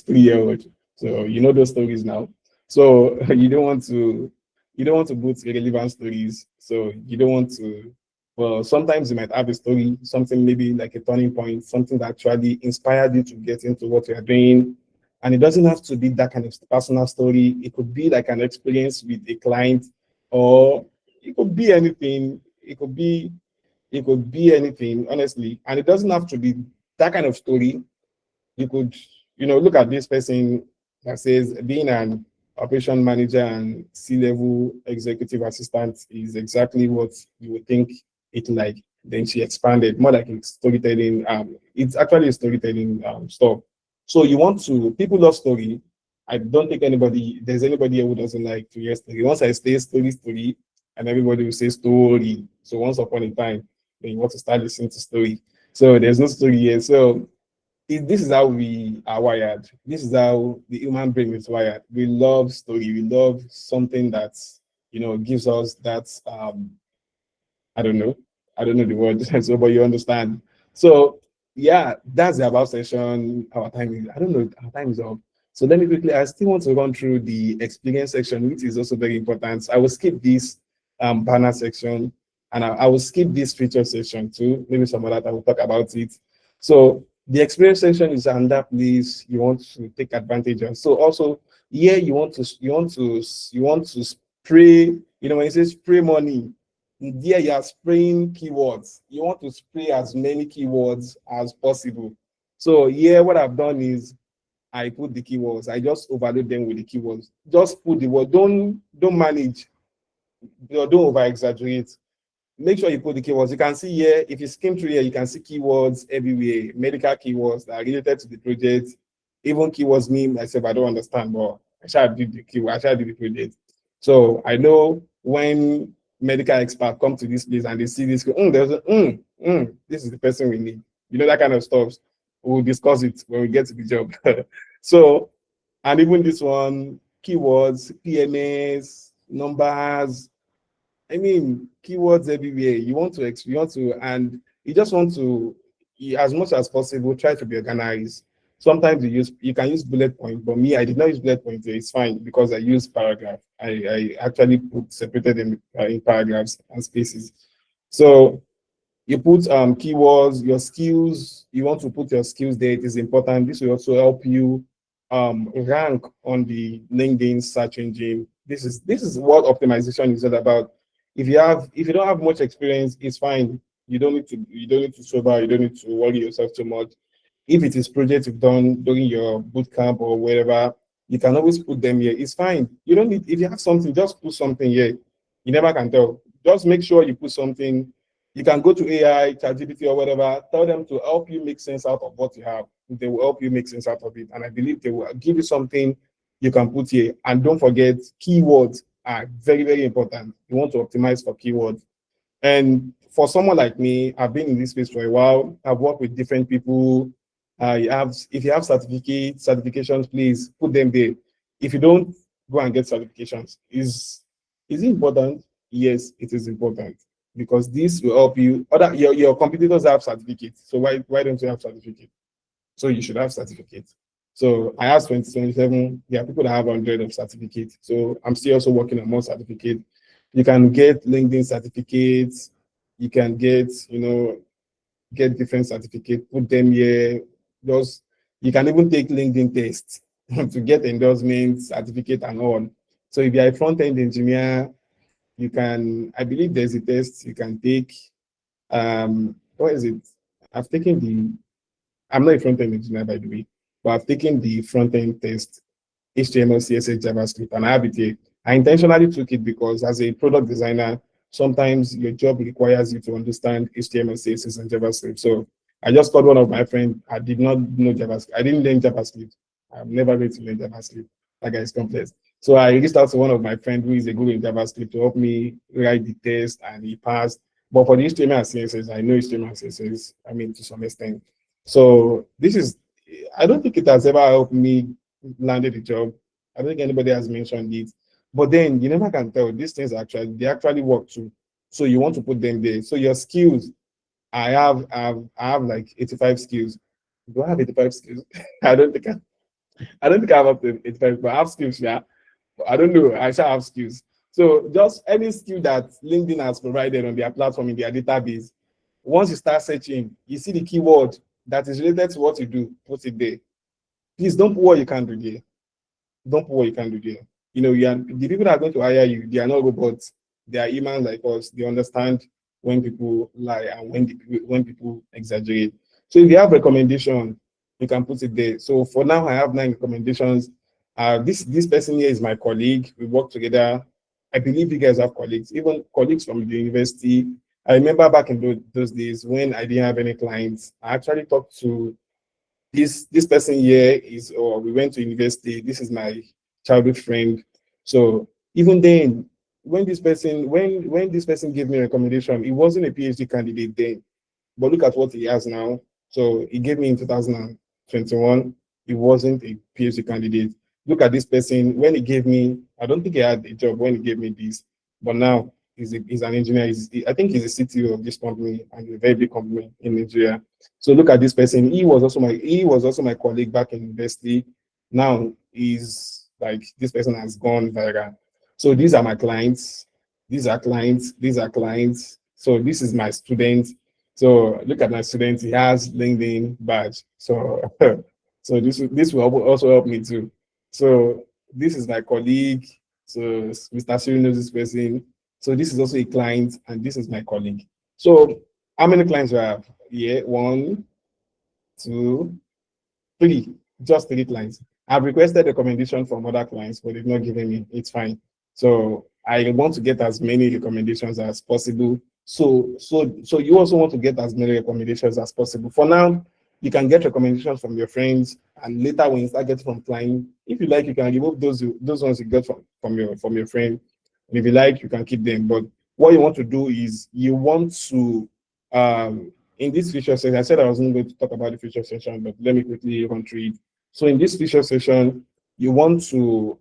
3 years old. So you know those stories now. So you don't want to put irrelevant stories. So you don't want to. Well, sometimes you might have a story, something maybe like a turning point, something that actually inspired you to get into what you are doing. And it doesn't have to be that kind of personal story. It could be like an experience with a client, or it could be anything. It could be anything, honestly. And it doesn't have to be that kind of story. You could, look at this person that says being an operation manager and C-level executive assistant is exactly what you would think it like. Then she expanded more like it's storytelling. It's actually a storytelling stuff. So people love story. I don't think there's anybody here who doesn't like to hear story. Once I say story, and everybody will say story. So once upon a time, then you want to start listening to story. So there's no story here. So this is how we are wired. This is how the human brain is wired. We love story. We love something that gives us that I don't know. I don't know the word, so but you understand. So yeah, that's the about session. Our time is, I don't know, our time is up. So let me quickly, I still want to run through the experience section, which is also very important. I will skip this banner section, and I will skip this feature section too. Maybe some other time we'll talk about it. So the experience section is another place you want to take advantage of. So also here you want to spray, when you say spray money, there you are spraying keywords. You want to spray as many keywords as possible. So here what I've done is I put the keywords. I just overload them with the keywords. Just put the word. Don't manage. Don't over exaggerate. Make sure you put the keywords. You can see here, if you skim through here, you can see keywords everywhere, medical keywords that are related to the project. Even keywords me myself, I don't understand, but I shall do the keyword, I shall do the project. So I know when medical experts come to this place and they see this, this is the person we need. That kind of stuff. We'll discuss it when we get to the job. So, and even this one, keywords, PMS, numbers, keywords everywhere. And you just want to, as much as possible, try to be organized. Sometimes you can use bullet point, but me, I did not use bullet point here. It's fine because I use paragraph. I actually separated them in paragraphs and spaces. So you put keywords, your skills. You want to put your skills there. It is important. This will also help you rank on the LinkedIn search engine. This is what optimization is all about. If you don't have much experience, it's fine. You don't need to sober. You don't need to worry yourself too much. If it is projects you've done during your boot camp or wherever, you can always put them here. It's fine. You don't need, if you have something, just put something here. You never can tell. Just make sure you put something. You can go to AI, ChatGPT or whatever, tell them to help you make sense out of what you have. They will help you make sense out of it. And I believe they will give you something you can put here. And don't forget, keywords are very, very important. You want to optimize for keywords. And for someone like me, I've been in this space for a while. I've worked with different people. If you have certifications, please put them there. If you don't, go and get certifications. Is it important? Yes, it is important because this will help you. Your competitors have certificates, so why don't you have certificates? So you should have certificates. So I have 2027. There are people that have 100 of certificates. So I'm still also working on more certificates. You can get LinkedIn certificates. You can get different certificates. Put them here. You can even take LinkedIn tests to get endorsement certificate and all. So if you're a front-end engineer, you can. I believe there's a test you can take. What is it? I've taken the. I'm not a front-end engineer, by the way, but I've taken the front-end test, HTML, CSS, JavaScript, and I have it here. I intentionally took it because as a product designer, sometimes your job requires you to understand HTML, CSS, and JavaScript. So I just called one of my friends. I did not know JavaScript. I didn't learn JavaScript. I've never read to learn JavaScript. That guy is complex. So I reached out to one of my friends who is a good in JavaScript to help me write the test, and he passed. But for the HTML and CSS, I know HTML and CSS, I mean, to some extent. So this is, I don't think it has ever helped me landed a job. I don't think anybody has mentioned it. But then you never can tell. These things actually, they actually work too. So you want to put them there. So your skills, I have like 85 skills. Do I have 85 skills? I don't think I have up to 85, but I have skills, yeah. I don't know. I shall have skills. So just any skill that LinkedIn has provided on their platform in their database, once you start searching, you see the keyword that is related to what you do, put it there. Please don't put what you can't do there. Don't put what you can't do there. You know, the people that are going to hire you, they are not robots. They are humans like us. They understand when people lie and when people exaggerate. So if you have recommendation, you can put it there. So for now, I have 9 recommendations. This person here is my colleague. We work together. I believe you guys have colleagues, even colleagues from the university. I remember back in those days when I didn't have any clients, I actually talked to this person here is, or we went to university. This is my childhood friend. So even then, when this person gave me a recommendation, he wasn't a PhD candidate then, but look at what he has now. So he gave me in 2021. He wasn't a PhD candidate. Look at this person. When he gave me, I don't think he had a job when he gave me this, but now he's an engineer. I think he's a CTO of this company, and a very big company in Nigeria. So look at this person. He was also my colleague back in university. Now he's like, this person has gone viral. So these are my clients. These are clients. These are clients. So this is my student. So look at my student. He has LinkedIn badge. So so this will also help me too. So this is my colleague. So Mr. Siri knows this person. So this is also a client, and this is my colleague. So how many clients do I have? Yeah, 1, 2, 3. Just 3 clients. I've requested recommendation from other clients, but they've not given me. It's fine. So I want to get as many recommendations as possible. So you also want to get as many recommendations as possible. For now, you can get recommendations from your friends, and later when you start getting from clients, if you like, you can remove those ones you get from your friend. And if you like, you can keep them. But what you want to do is you want to in this feature session, I said I wasn't going to talk about the feature session, but let me quickly run through it. So in this feature session, you want to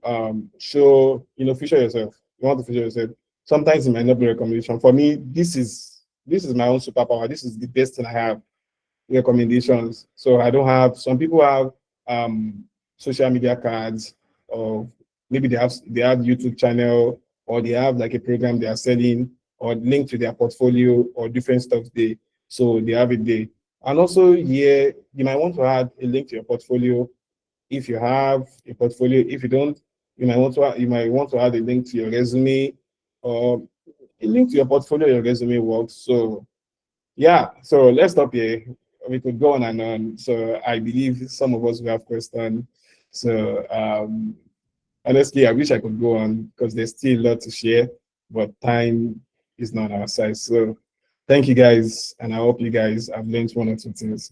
show, feature yourself. You want to feature yourself. Sometimes it might not be a recommendation. For me, this is my own superpower. This is the best thing I have, recommendations. So I don't have, some people have social media cards, or maybe they have YouTube channel, or they have like a program they are selling, or link to their portfolio, or different stuff there. So they have it there. And also here, you might want to add a link to your portfolio if you have a portfolio. If you don't, you might want to add a link to your resume, or a link to your portfolio, your resume works. So yeah, so let's stop here. We could go on and on. So I believe some of us will have questions. So honestly, I wish I could go on because there's still a lot to share, but time is not on our side. So thank you guys, and I hope you guys have learned 1 or 2 things.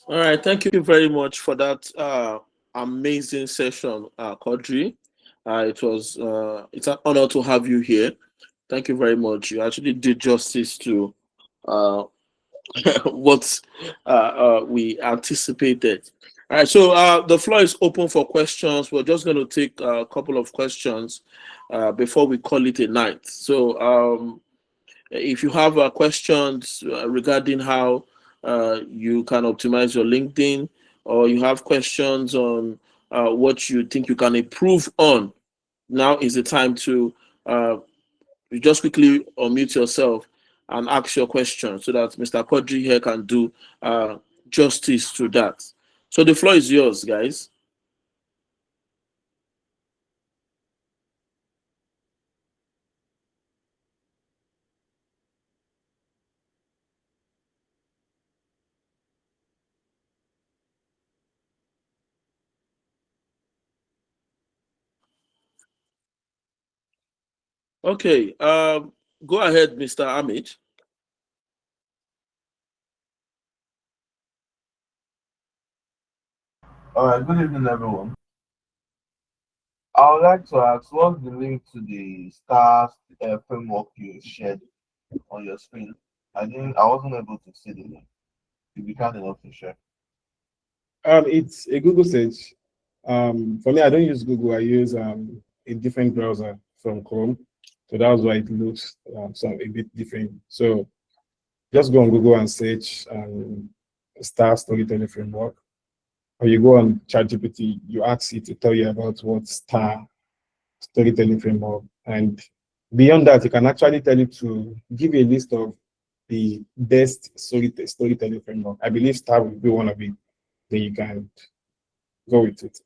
All right, thank you very much for that amazing session, Kodri. It's an honor to have you here. Thank you very much. You actually did justice to uh, what we anticipated. All right, so the floor is open for questions. We're just going to take a couple of questions before we call it a night. So if you have questions regarding how you can optimize your LinkedIn, or you have questions on what you think you can improve on, now is the time to you just quickly unmute yourself and ask your question so that Mr. Kodri here can do justice to that. So the floor is yours, guys. Okay, go ahead, Mr. Amit. All right, good evening, everyone. I would like to ask what's the link to the STAR framework you shared on your screen? I wasn't able to see the link. If you can't enough to share. It's a Google search. For me, I don't use Google. I use a different browser from Chrome, so that's why it looks a bit different. So just go on Google and search Star Storytelling Framework, or you go on ChatGPT. You ask it to tell you about what Star Storytelling Framework, and beyond that, you can actually tell it to give you a list of the best storytelling framework. I believe Star will be one of it. Then you can go with it.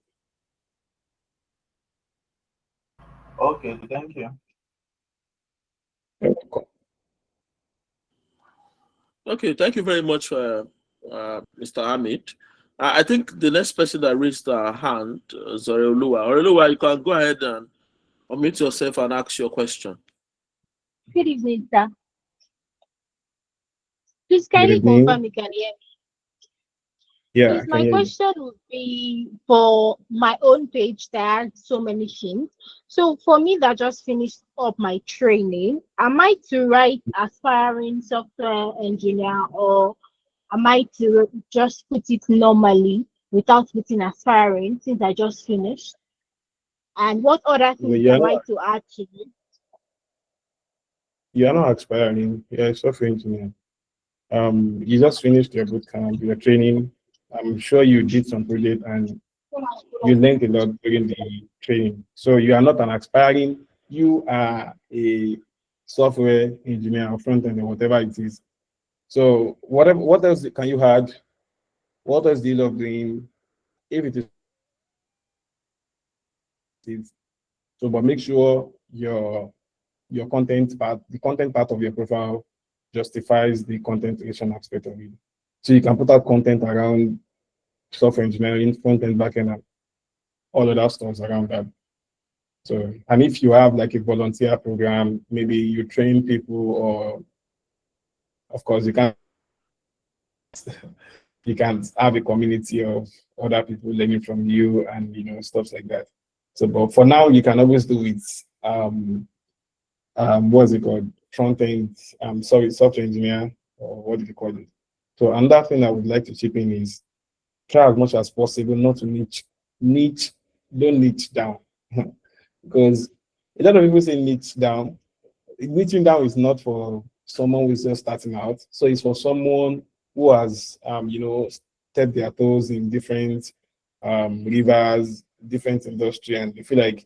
Okay, thank you. You're welcome. Okay, thank you very much, Mr. Amit. I think the next person that raised their hand is Oreoluwa. Oreoluwa, you can go ahead and unmute yourself and ask your question. Good evening, sir. Please Good kindly confirm evening. you can hear me. Yeah, Please, I can my hear you. question would be for my own page that has so many things. So for me that just finished up my training, am I to write aspiring software engineer, or am I to just put it normally without putting aspiring since I just finished? And what other No, things am I to add to it? you're not expiring. You're a software engineer. You just finished your boot camp, your training. I'm sure you did some project and you learned a lot during the training. So you are not an aspiring, you are a software engineer or front end or whatever it is. So what else can you add? What else do you love doing? If it is so, but make sure your content part, the content part of your profile justifies the content creation aspect of it. So you can put out content around software engineering, front end, back end, and all of that stuff around that. So, and if you have like a volunteer program, maybe you train people, or of course you can have a community of other people learning from you, and stuff like that. So, but for now, you can always do it. What's it called? Front end. Sorry, software engineer, or what do you call it? So, another thing I would like to chip in is try as much as possible not to niche, don't niche down. Because a lot of people say niche down. Niching down is not for someone who's just starting out. So it's for someone who has, stepped their toes in different rivers, different industry, and they feel like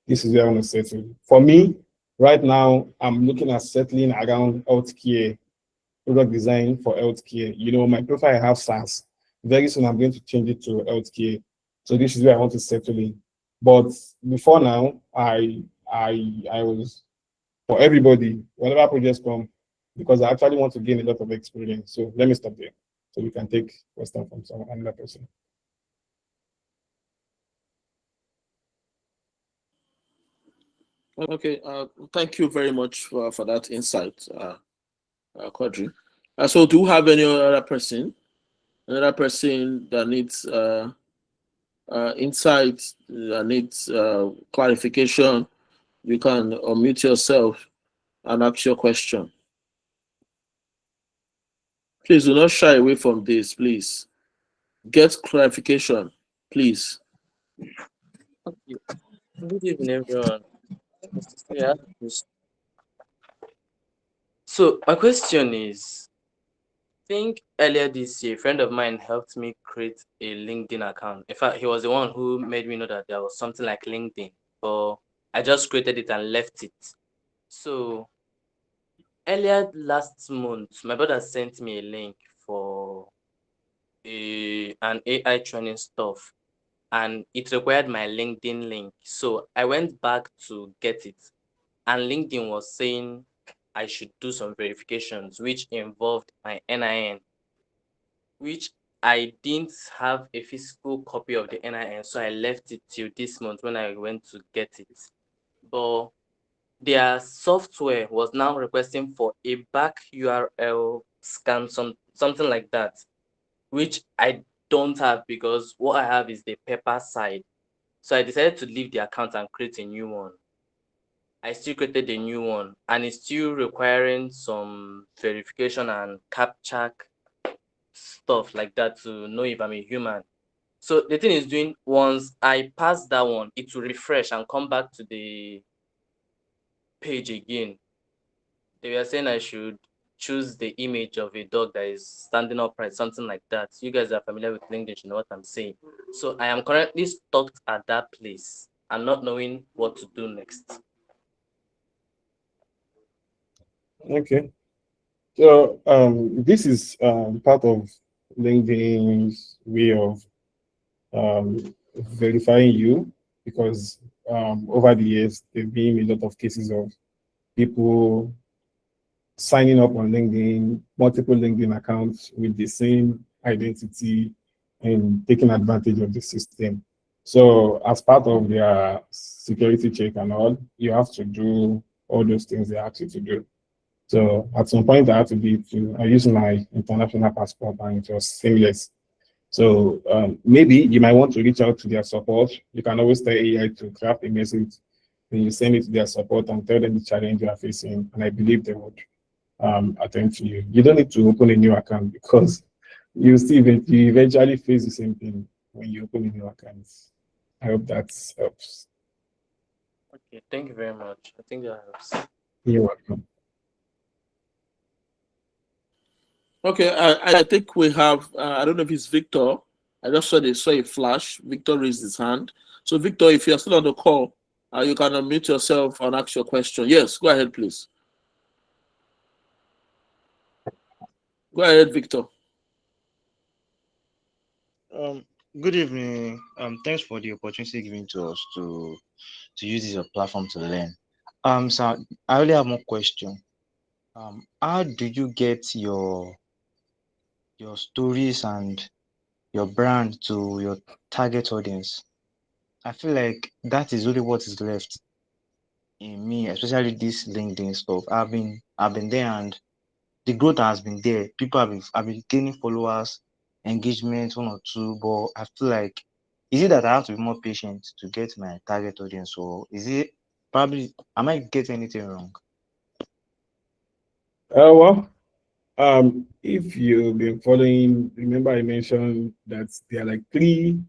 this is where I want to settle. For me, right now, I'm looking at settling around healthcare, product design for healthcare. My profile, I have SaaS. Very soon, I'm going to change it to healthcare. So this is where I want to settle in. But before now, I was for everybody, whatever projects come, because I actually want to gain a lot of experience. So let me stop there, so we can take question from another person. Okay, thank you very much for that insight, Quadri. So do you have any another person that needs insight, that needs clarification? You can unmute yourself and ask your question. Please do not shy away from this, please. Get clarification, please. Okay. Good evening, everyone. Yeah. So my question is, think earlier this year, a friend of mine helped me create a LinkedIn account. In fact, he was the one who made me know that there was something like LinkedIn, but I just created it and left it. So earlier last month, my brother sent me a link for an AI training stuff, and it required my LinkedIn link. So I went back to get it, and LinkedIn was saying I should do some verifications, which involved my NIN, which I didn't have a physical copy of the NIN, so I left it till this month when I went to get it. But their software was now requesting for a back URL scan, something like that, which I don't have because what I have is the paper side. So I decided to leave the account and create a new one. I still created a new one, and it's still requiring some verification and captcha stuff like that to know if I'm a human. So the thing is doing, once I pass that one, it will refresh and come back to the page again. They were saying I should choose the image of a dog that is standing upright, something like that. You guys are familiar with LinkedIn, you know what I'm saying. So I am currently stuck at that place and not knowing what to do next. Okay. So this is part of LinkedIn's way of verifying you, because over the years there've been a lot of cases of people signing up on LinkedIn, multiple LinkedIn accounts with the same identity and taking advantage of the system. So as part of their security check and all, you have to do all those things they ask you to do. So at some point I had to I used my international passport and it was seamless. So maybe you might want to reach out to their support. You can always tell AI to craft a message, then you send it to their support and tell them the challenge you are facing, and I believe they would attend to you. You don't need to open a new account because you eventually face the same thing when you open a new account. I hope that helps. Okay, thank you very much. I think that helps. You're welcome. Okay, I think we have, I don't know if it's Victor. I just saw a flash. Victor raised his hand. So, Victor, if you're still on the call, you can unmute yourself and ask your question. Yes, go ahead, please. Go ahead, Victor. Good evening. Thanks for the opportunity given to us to use this platform to learn. So I only have one question. How do you get your stories and your brand to your target audience? I feel like that is really what is left in me, especially this LinkedIn stuff. I've been there, and the growth has been there. People have been gaining followers, engagement, one or two, but I feel like, is it that I have to be more patient to get my target audience, or is it probably, am I getting anything wrong? Well, if you've been following, remember I mentioned that there are like three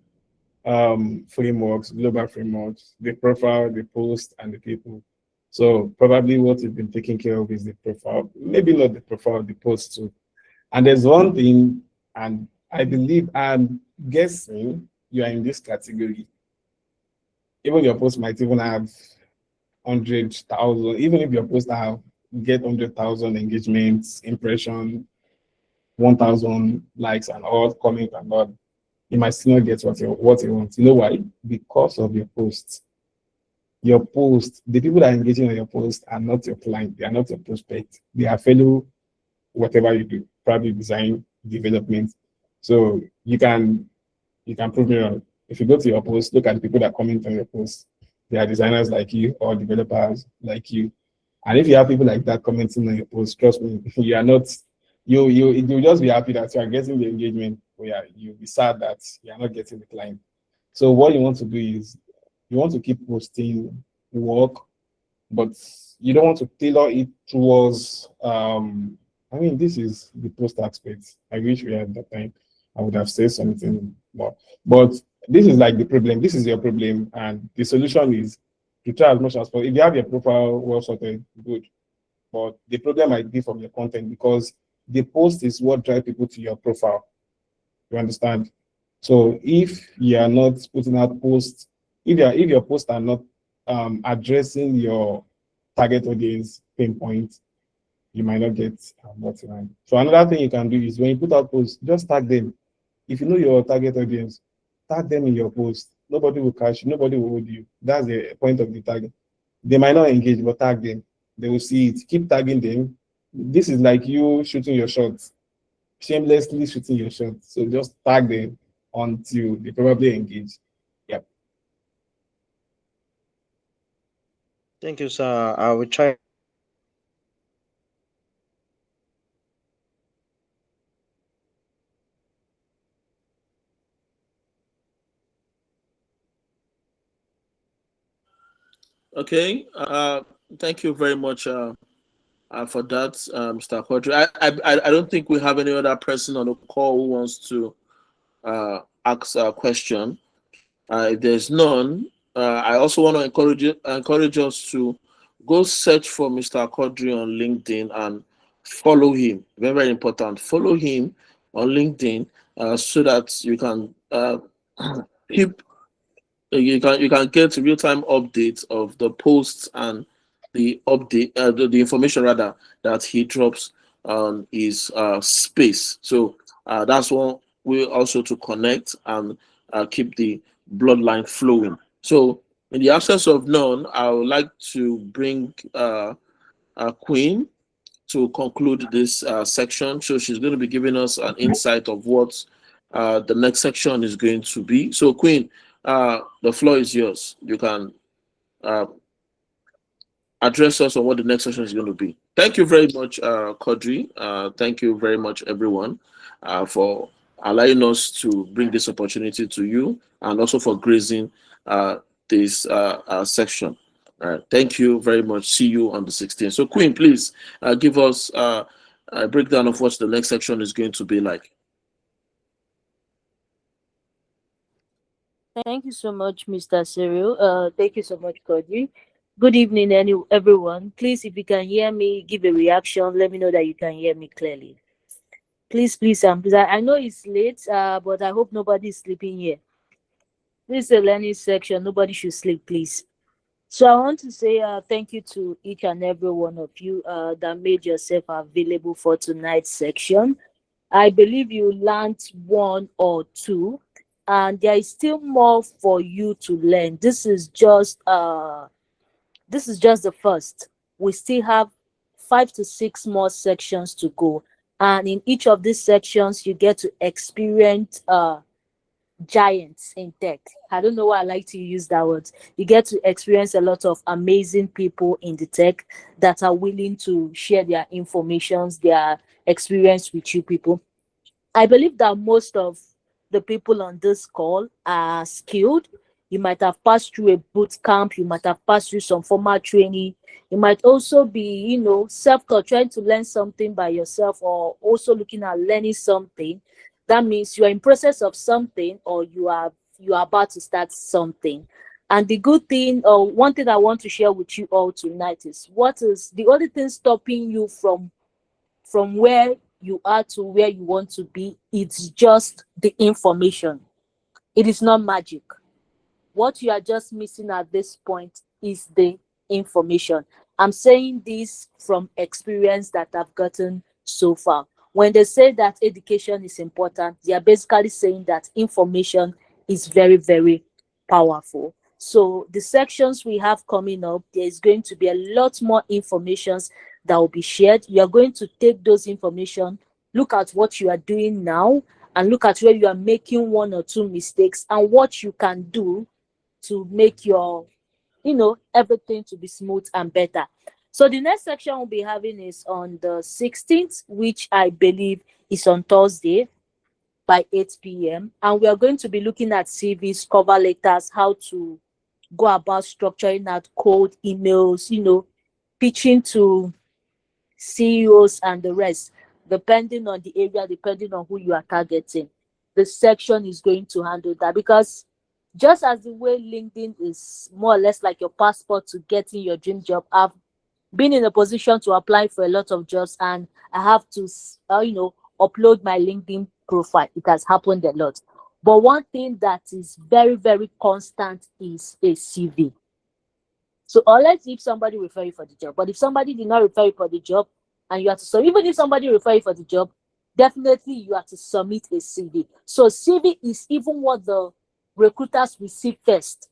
frameworks, global frameworks: the profile, the post, and the people. So probably what you've been taking care of is the profile, maybe not the profile, the post too. And there's one thing, and I believe I'm guessing you are in this category. Even your post might even have 100,000, even if your post have get 100,000 engagements, impression, 1,000 likes and all, comment and all, you might still not get what you want. You know why? Because of your posts. Your post, the people that are engaging on your post are not your client, they are not your prospect. They are fellow whatever you do, probably design, development. So you can prove me wrong. If you go to your post, look at the people that comment on your post. They are designers like you or developers like you. And if you have people like that commenting on your post, trust me, you are not, you'll just be happy that you are getting the engagement, but yeah, you'll be sad that you are not getting the client. So what you want to do is you want to keep posting work, but you don't want to tailor it towards I mean, this is the post aspect. I wish we had that time. I would have said something more. But this is like the problem. This is your problem. And the solution is to try as much as possible. If you have your profile well sorted, good. But the problem might be from your content, because the post is what drive people to your profile. You understand? So if you are not putting out posts, if your posts are not addressing your target audience pain points, you might not get what you want. So another thing you can do is when you put out posts, just tag them. If you know your target audience, tag them in your post. Nobody will catch you, nobody will hold you. That's the point of the tagging. They might not engage, but tag them. They will see it. Keep tagging them. This is like you shooting your shots, shamelessly shooting your shots. So just tag them until they probably engage. Yep. Thank you, sir. I will try. Okay. Thank you very much for that, Mr. Quadri. I don't think we have any other person on the call who wants to ask a question. If there's none, I also want to encourage us to go search for Mr. Quadri on LinkedIn and follow him. Very, very important. Follow him on LinkedIn so that you can keep you can get real-time updates of the posts and the update the information rather that he drops on his space. So that's one way also to connect and keep the bloodline flowing. So in the absence of none, I would like to bring Queen to conclude this section. So she's going to be giving us an insight of what the next section is going to be. So Queen, the floor is yours. You can address us on what the next session is going to be. Thank you very much, Quadri. Thank you very much, everyone, for allowing us to bring this opportunity to you and also for grazing this section. Thank you very much. See you on the 16th. So, Queen, please give us a breakdown of what the next section is going to be like. Thank you so much, Mr. Cyril. Thank you so much, Cody. Good evening, everyone. Please, if you can hear me, give a reaction. Let me know that you can hear me clearly. Please, please, I know it's late, but I hope nobody is sleeping here. This is a learning section. Nobody should sleep, please. So I want to say thank you to each and every one of you that made yourself available for tonight's section. I believe you learned one or two, and there is still more for you to learn. This is just the first. We still have 5 to 6 more sections to go, and in each of these sections, you get to experience giants in tech. I don't know why I like to use that word. You get to experience a lot of amazing people in the tech that are willing to share their informations, their experience with you people. I believe that most of the people on this call are skilled. You might have passed through a boot camp, you might have passed through some formal training. You might also be, self-taught, trying to learn something by yourself, or also looking at learning something. That means you are in process of something, or you are about to start something. And the good thing, or one thing I want to share with you all tonight is what is the only thing stopping you from where you are to where you want to be. It's just the information. It is not magic. What you are just missing at this point is the information. I'm saying this from experience that I've gotten so far. When they say that education is important, they are basically saying that information is very, very powerful. So the sections we have coming up, there is going to be a lot more informations that will be shared. You are going to take those information, look at what you are doing now, and look at where you are making one or two mistakes and what you can do to make your everything to be smooth and better. So the next section we'll be having is on the 16th, which I believe is on Thursday by 8 p.m. And we are going to be looking at CVs, cover letters, how to go about structuring out cold emails, pitching to CEOs and the rest, depending on the area, depending on who you are targeting. The section is going to handle that, because just as the way LinkedIn is more or less like your passport to getting your dream job, I've been in a position to apply for a lot of jobs, and I have to, upload my LinkedIn profile. It has happened a lot. But one thing that is very, very constant is a CV. So unless if somebody refer you for the job, but if somebody did not refer you for the job and you have to, so even if somebody refer you for the job, definitely you have to submit a CV. So CV is even what the recruiters will see first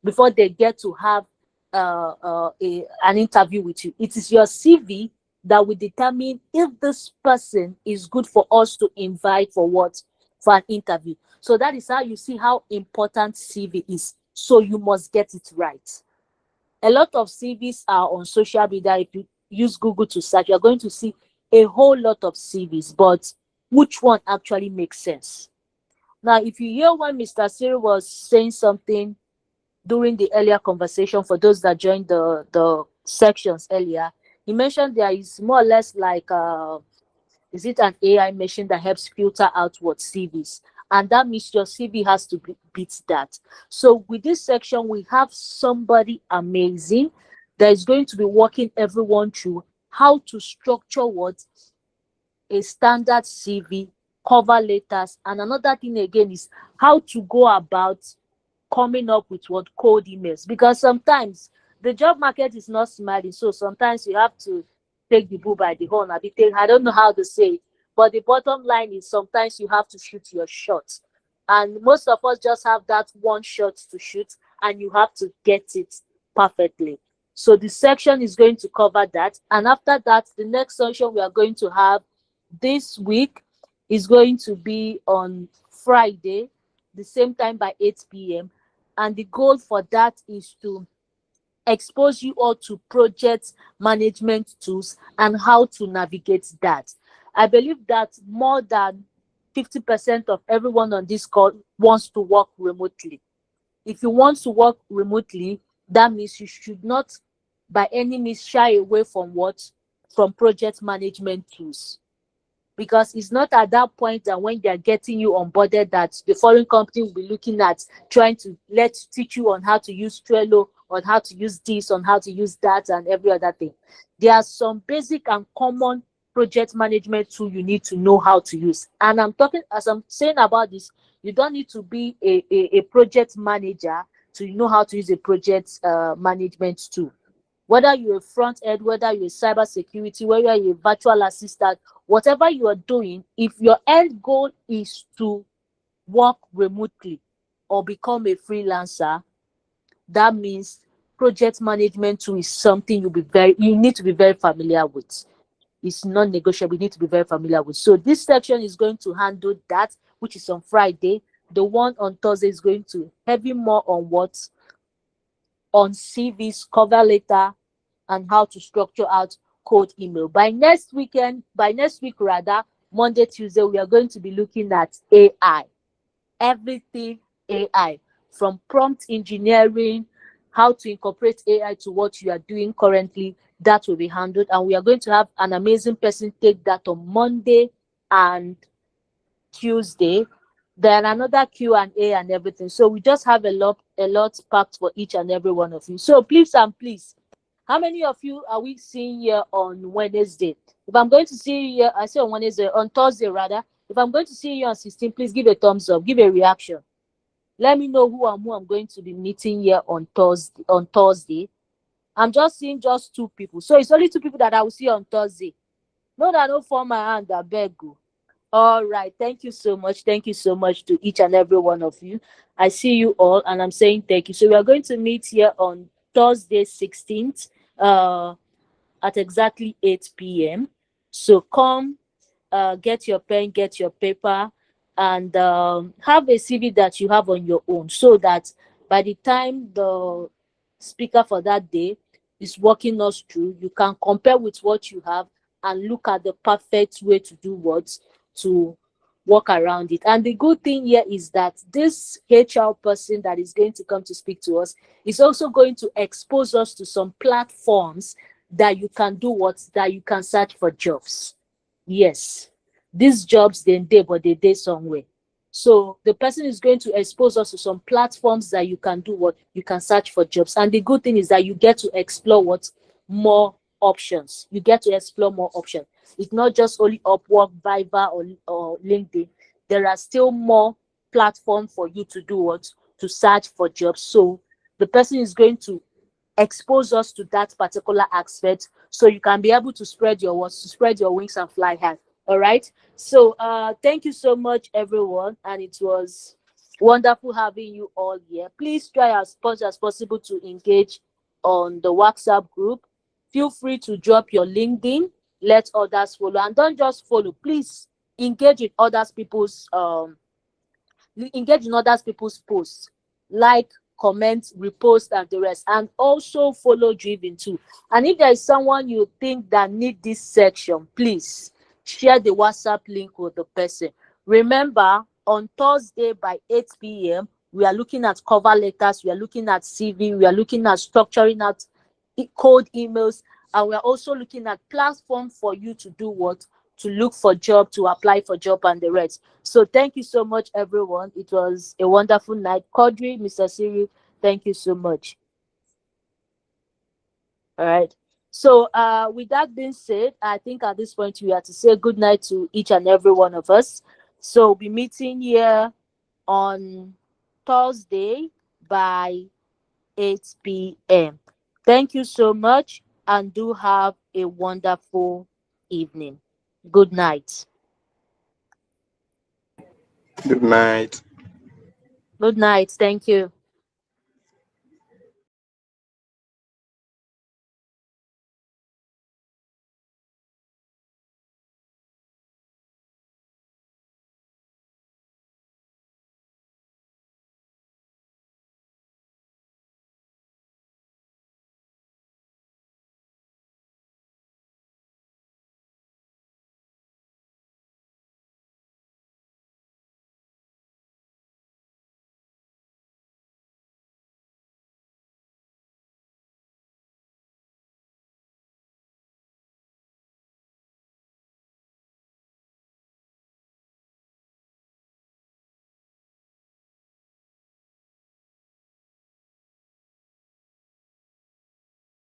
before they get to have an interview with you. It is your CV that will determine if this person is good for us to invite for what? For an interview. So that is how you see how important CV is. So you must get it right. A lot of CVs are on social media. If you use Google to search, you're going to see a whole lot of CVs, but which one actually makes sense? Now, if you hear when Mr. Siri was saying something during the earlier conversation, for those that joined the sections earlier, he mentioned there is more or less like is it an AI machine that helps filter out what CVs? And that means your CV has to beat that. So with this section, we have somebody amazing that is going to be walking everyone through how to structure what a standard CV, cover letters, and another thing again is how to go about coming up with what cold emails, because sometimes the job market is not smiling. So sometimes you have to take the bull by the horn. I don't know how to say it, but the bottom line is sometimes you have to shoot your shot. And most of us just have that one shot to shoot, and you have to get it perfectly. So the section is going to cover that. And after that, the next section we are going to have this week is going to be on Friday, the same time by 8 p.m. And the goal for that is to expose you all to project management tools and how to navigate that. I believe that more than 50% of everyone on this call wants to work remotely. If you want to work remotely, that means you should not by any means shy away from what? From project management tools, because it's not at that point that when they're getting you onboarded that the foreign company will be looking at trying to teach you on how to use Trello, on how to use this, on how to use that, and every other thing. There are some basic and common project management tool you need to know how to use. And I'm talking, as I'm saying about this, you don't need to be a project manager to know how to use a project management tool. Whether you're a front end, whether you're a cyber security, whether you're a virtual assistant, whatever you are doing, if your end goal is to work remotely or become a freelancer, that means project management tool is something you need to be very familiar with. It's non-negotiable. You need to be very familiar with. So this section is going to handle that, which is on Friday. The one on Thursday is going to heavy more on what? On CVs, cover letter, and how to structure out cold email. By next week rather, Monday, Tuesday, we are going to be looking at AI. Everything AI, from prompt engineering, how to incorporate AI to what you are doing currently, that will be handled. And we are going to have an amazing person take that on Monday and Tuesday. Then another Q&A and everything. So we just have a lot packed for each and every one of you. So please and please, how many of you are we seeing here on Wednesday? If I'm going to see you here, I say on Wednesday, on Thursday rather. If I'm going to see you on 16, please give a thumbs up, give a reaction. Let me know who I'm going to be meeting here on Thursday. I'm just seeing just 2 people. So it's only 2 people that I will see on Thursday. No, that don't form my hand, I beg you. All right. Thank you so much. Thank you so much to each and every one of you. I see you all and I'm saying thank you. So we are going to meet here on Thursday 16th at exactly 8 p.m. So come, get your pen, get your paper, and have a CV that you have on your own, so that by the time the speaker for that day is walking us through, you can compare with what you have and look at the perfect way to do what, to work around it. And the good thing here is that this HR person that is going to come to speak to us is also going to expose us to some platforms that you can do what, that you can search for jobs. Yes, these jobs but they somewhere. So the person is going to expose us to some platforms that you can do what, you can search for jobs. And the good thing is that you get to explore what, more options. You get to explore more options. It's not just only Upwork, Fiverr, or LinkedIn. There are still more platforms for you to do what? To search for jobs. So the person is going to expose us to that particular aspect, so you can be able to spread your words, to spread your wings and fly high. All right. So thank you so much, everyone, and it was wonderful having you all here. Please try as much as possible to engage on the WhatsApp group. Feel free to drop your LinkedIn, let others follow, and don't just follow. Please engage in others people's engage in others people's posts, like, comment, repost, and the rest, and also follow Dhrivn too. And if there is someone you think that need this section, please share the WhatsApp link with the person. Remember, on Thursday by 8 p.m. we are looking at cover letters, we are looking at CV, we are looking at structuring out cold emails, and we are also looking at platform for you to do what? To look for job, to apply for job, and the rest. So thank you so much, everyone. It was a wonderful night. Quadri, Mr. Siri, thank you so much. All right. So with that being said, I think at this point we have to say good night to each and every one of us. So we'll be meeting here on Thursday by 8 p.m. Thank you so much, and do have a wonderful evening. Good night. Good night. Good night. Thank you.